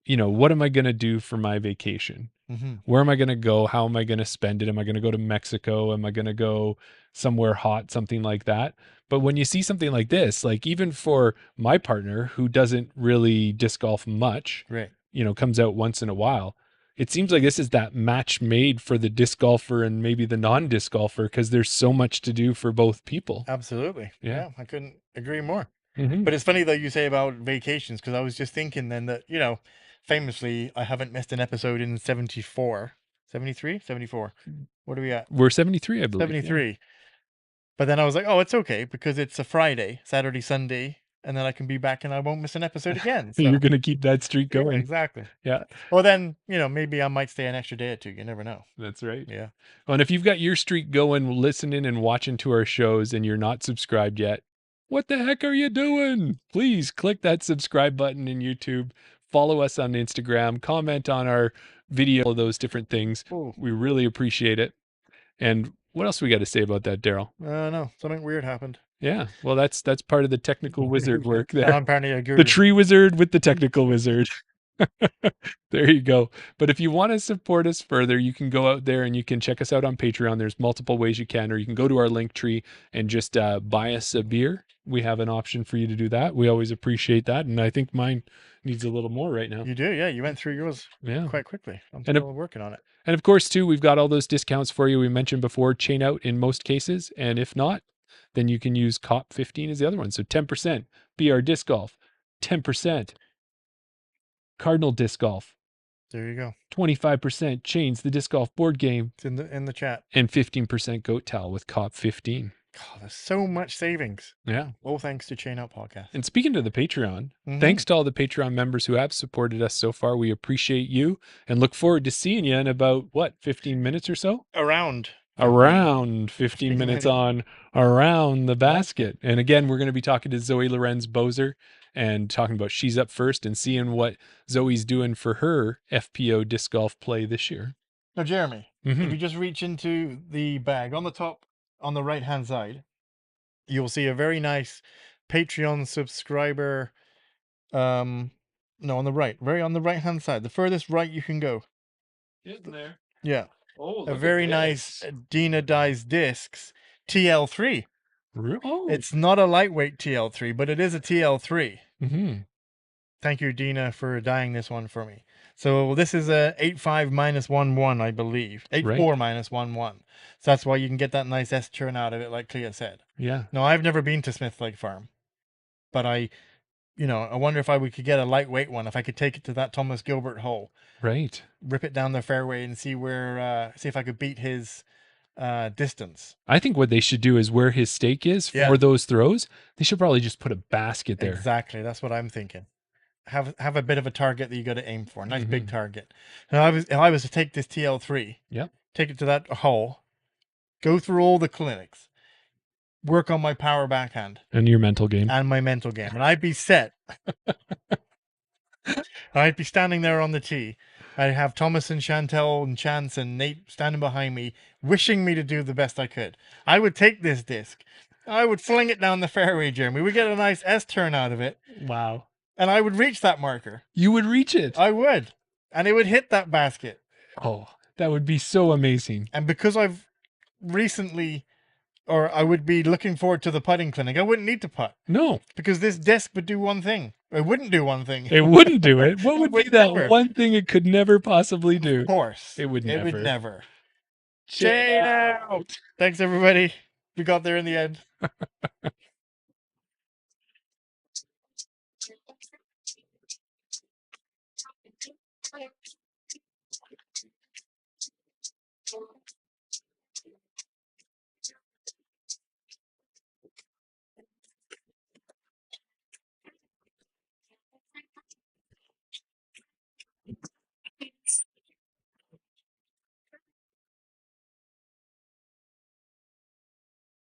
what am I going to do for my vacation? Mm-hmm. Where am I going to go? How am I going to spend it? Am I going to go to Mexico? Am I going to go somewhere hot? Something like that. But when you see something like this, like even for my partner who doesn't really disc golf much, Right. Comes out once in a while, it seems like this is that match made for the disc golfer and maybe the non-disc golfer because there's so much to do for both people. Absolutely. Yeah. I couldn't agree more. Mm-hmm. But it's funny though you say about vacations because I was just thinking then that, famously, I haven't missed an episode in 74, 73, 74. What are we at? We're 73, I believe. 73. Yeah. But then I was like, oh, it's okay because it's a Friday, Saturday, Sunday, and then I can be back and I won't miss an episode again. So. You're going to keep that streak Yeah, going. exactly. Yeah. Well, then, maybe I might stay an extra day or two. You never know. That's right. Yeah. Well, and if you've got your streak going, listening and watching to our shows and you're not subscribed yet, what the heck are you doing? Please click that subscribe button in YouTube. Follow us on Instagram. Comment on our video, all those different things. Ooh. We really appreciate it. And what else we got to say about that, Daryl? No, something weird happened. Yeah. Well, that's part of the technical wizard work there. I'm apparently a guru. The tree wizard with the technical wizard. There you go. But if you want to support us further, you can go out there and you can check us out on Patreon. There's multiple ways you can, or you can go to our link tree and just buy us a beer. We have an option for you to do that. We always appreciate that. And I think mine needs a little more right now. You do, yeah. You went through yours quite quickly. I'm still working on it. And of course, too, we've got all those discounts for you. We mentioned before, chain out in most cases. And if not, then you can use COP15 as the other one. So 10% BR Disc Golf, 10% Cardinal Disc Golf. There you go. 25% Chains, the disc golf board game. It's in the chat. And 15% Goat Towel with COP15. God, there's so much savings. Yeah. All thanks to Chain Out Podcast. And speaking to the Patreon, thanks to all the Patreon members who have supported us so far. We appreciate you and look forward to seeing you in about, 15 minutes or so? Around 15 minutes on Around the Basket. And again, we're going to be talking to Zoe Lorenz Bozer and talking about She's Up First and seeing what Zoe's doing for her FPO disc golf play this year. Now, Jeremy, if you just reach into the bag on the top, on the right-hand side, you'll see a very nice Patreon subscriber. No, on the right, on the right-hand side, the furthest right you can go. Getting there. Yeah. Oh, a very nice Dina Dies Discs TL3. Oh. It's not a lightweight TL3, but it is a TL3. Thank you, Dina, for dyeing this one for me. So this is a 8.5 minus 1.1, I believe. 8.4 minus 1.1. So that's why you can get that nice S turn out of it, like Clea said. Yeah. No, I've never been to Smith Lake Farm, but I wonder if we could get a lightweight one, if I could take it to that Thomas Gilbert hole. Right. Rip it down the fairway and see if I could beat his distance. I think what they should do is where his stake is for those throws, they should probably just put a basket there. Exactly. That's what I'm thinking. Have a bit of a target that you got to aim for. Nice big target. Now, if I was to take this TL3, take it to that hole, go through all the clinics, work on my power backhand. And your mental game. And my mental game. And I'd be set. I'd be standing there on the tee. I'd have Thomas and Chantel and Chance and Nate standing behind me, wishing me to do the best I could. I would take this disc. I would fling it down the fairway, Jeremy. We get a nice S turn out of it. Wow. And I would reach that marker. You would reach it? I would. And it would hit that basket. Oh, that would be so amazing. And because I've recently, or I would be looking forward to the putting clinic, I wouldn't need to putt. No. Because this disc would do one thing. It wouldn't do one thing. It wouldn't do it. What would be that one thing it could never possibly do? Of course. It would never. It would never. Chain out. Thanks, everybody. We got there in the end.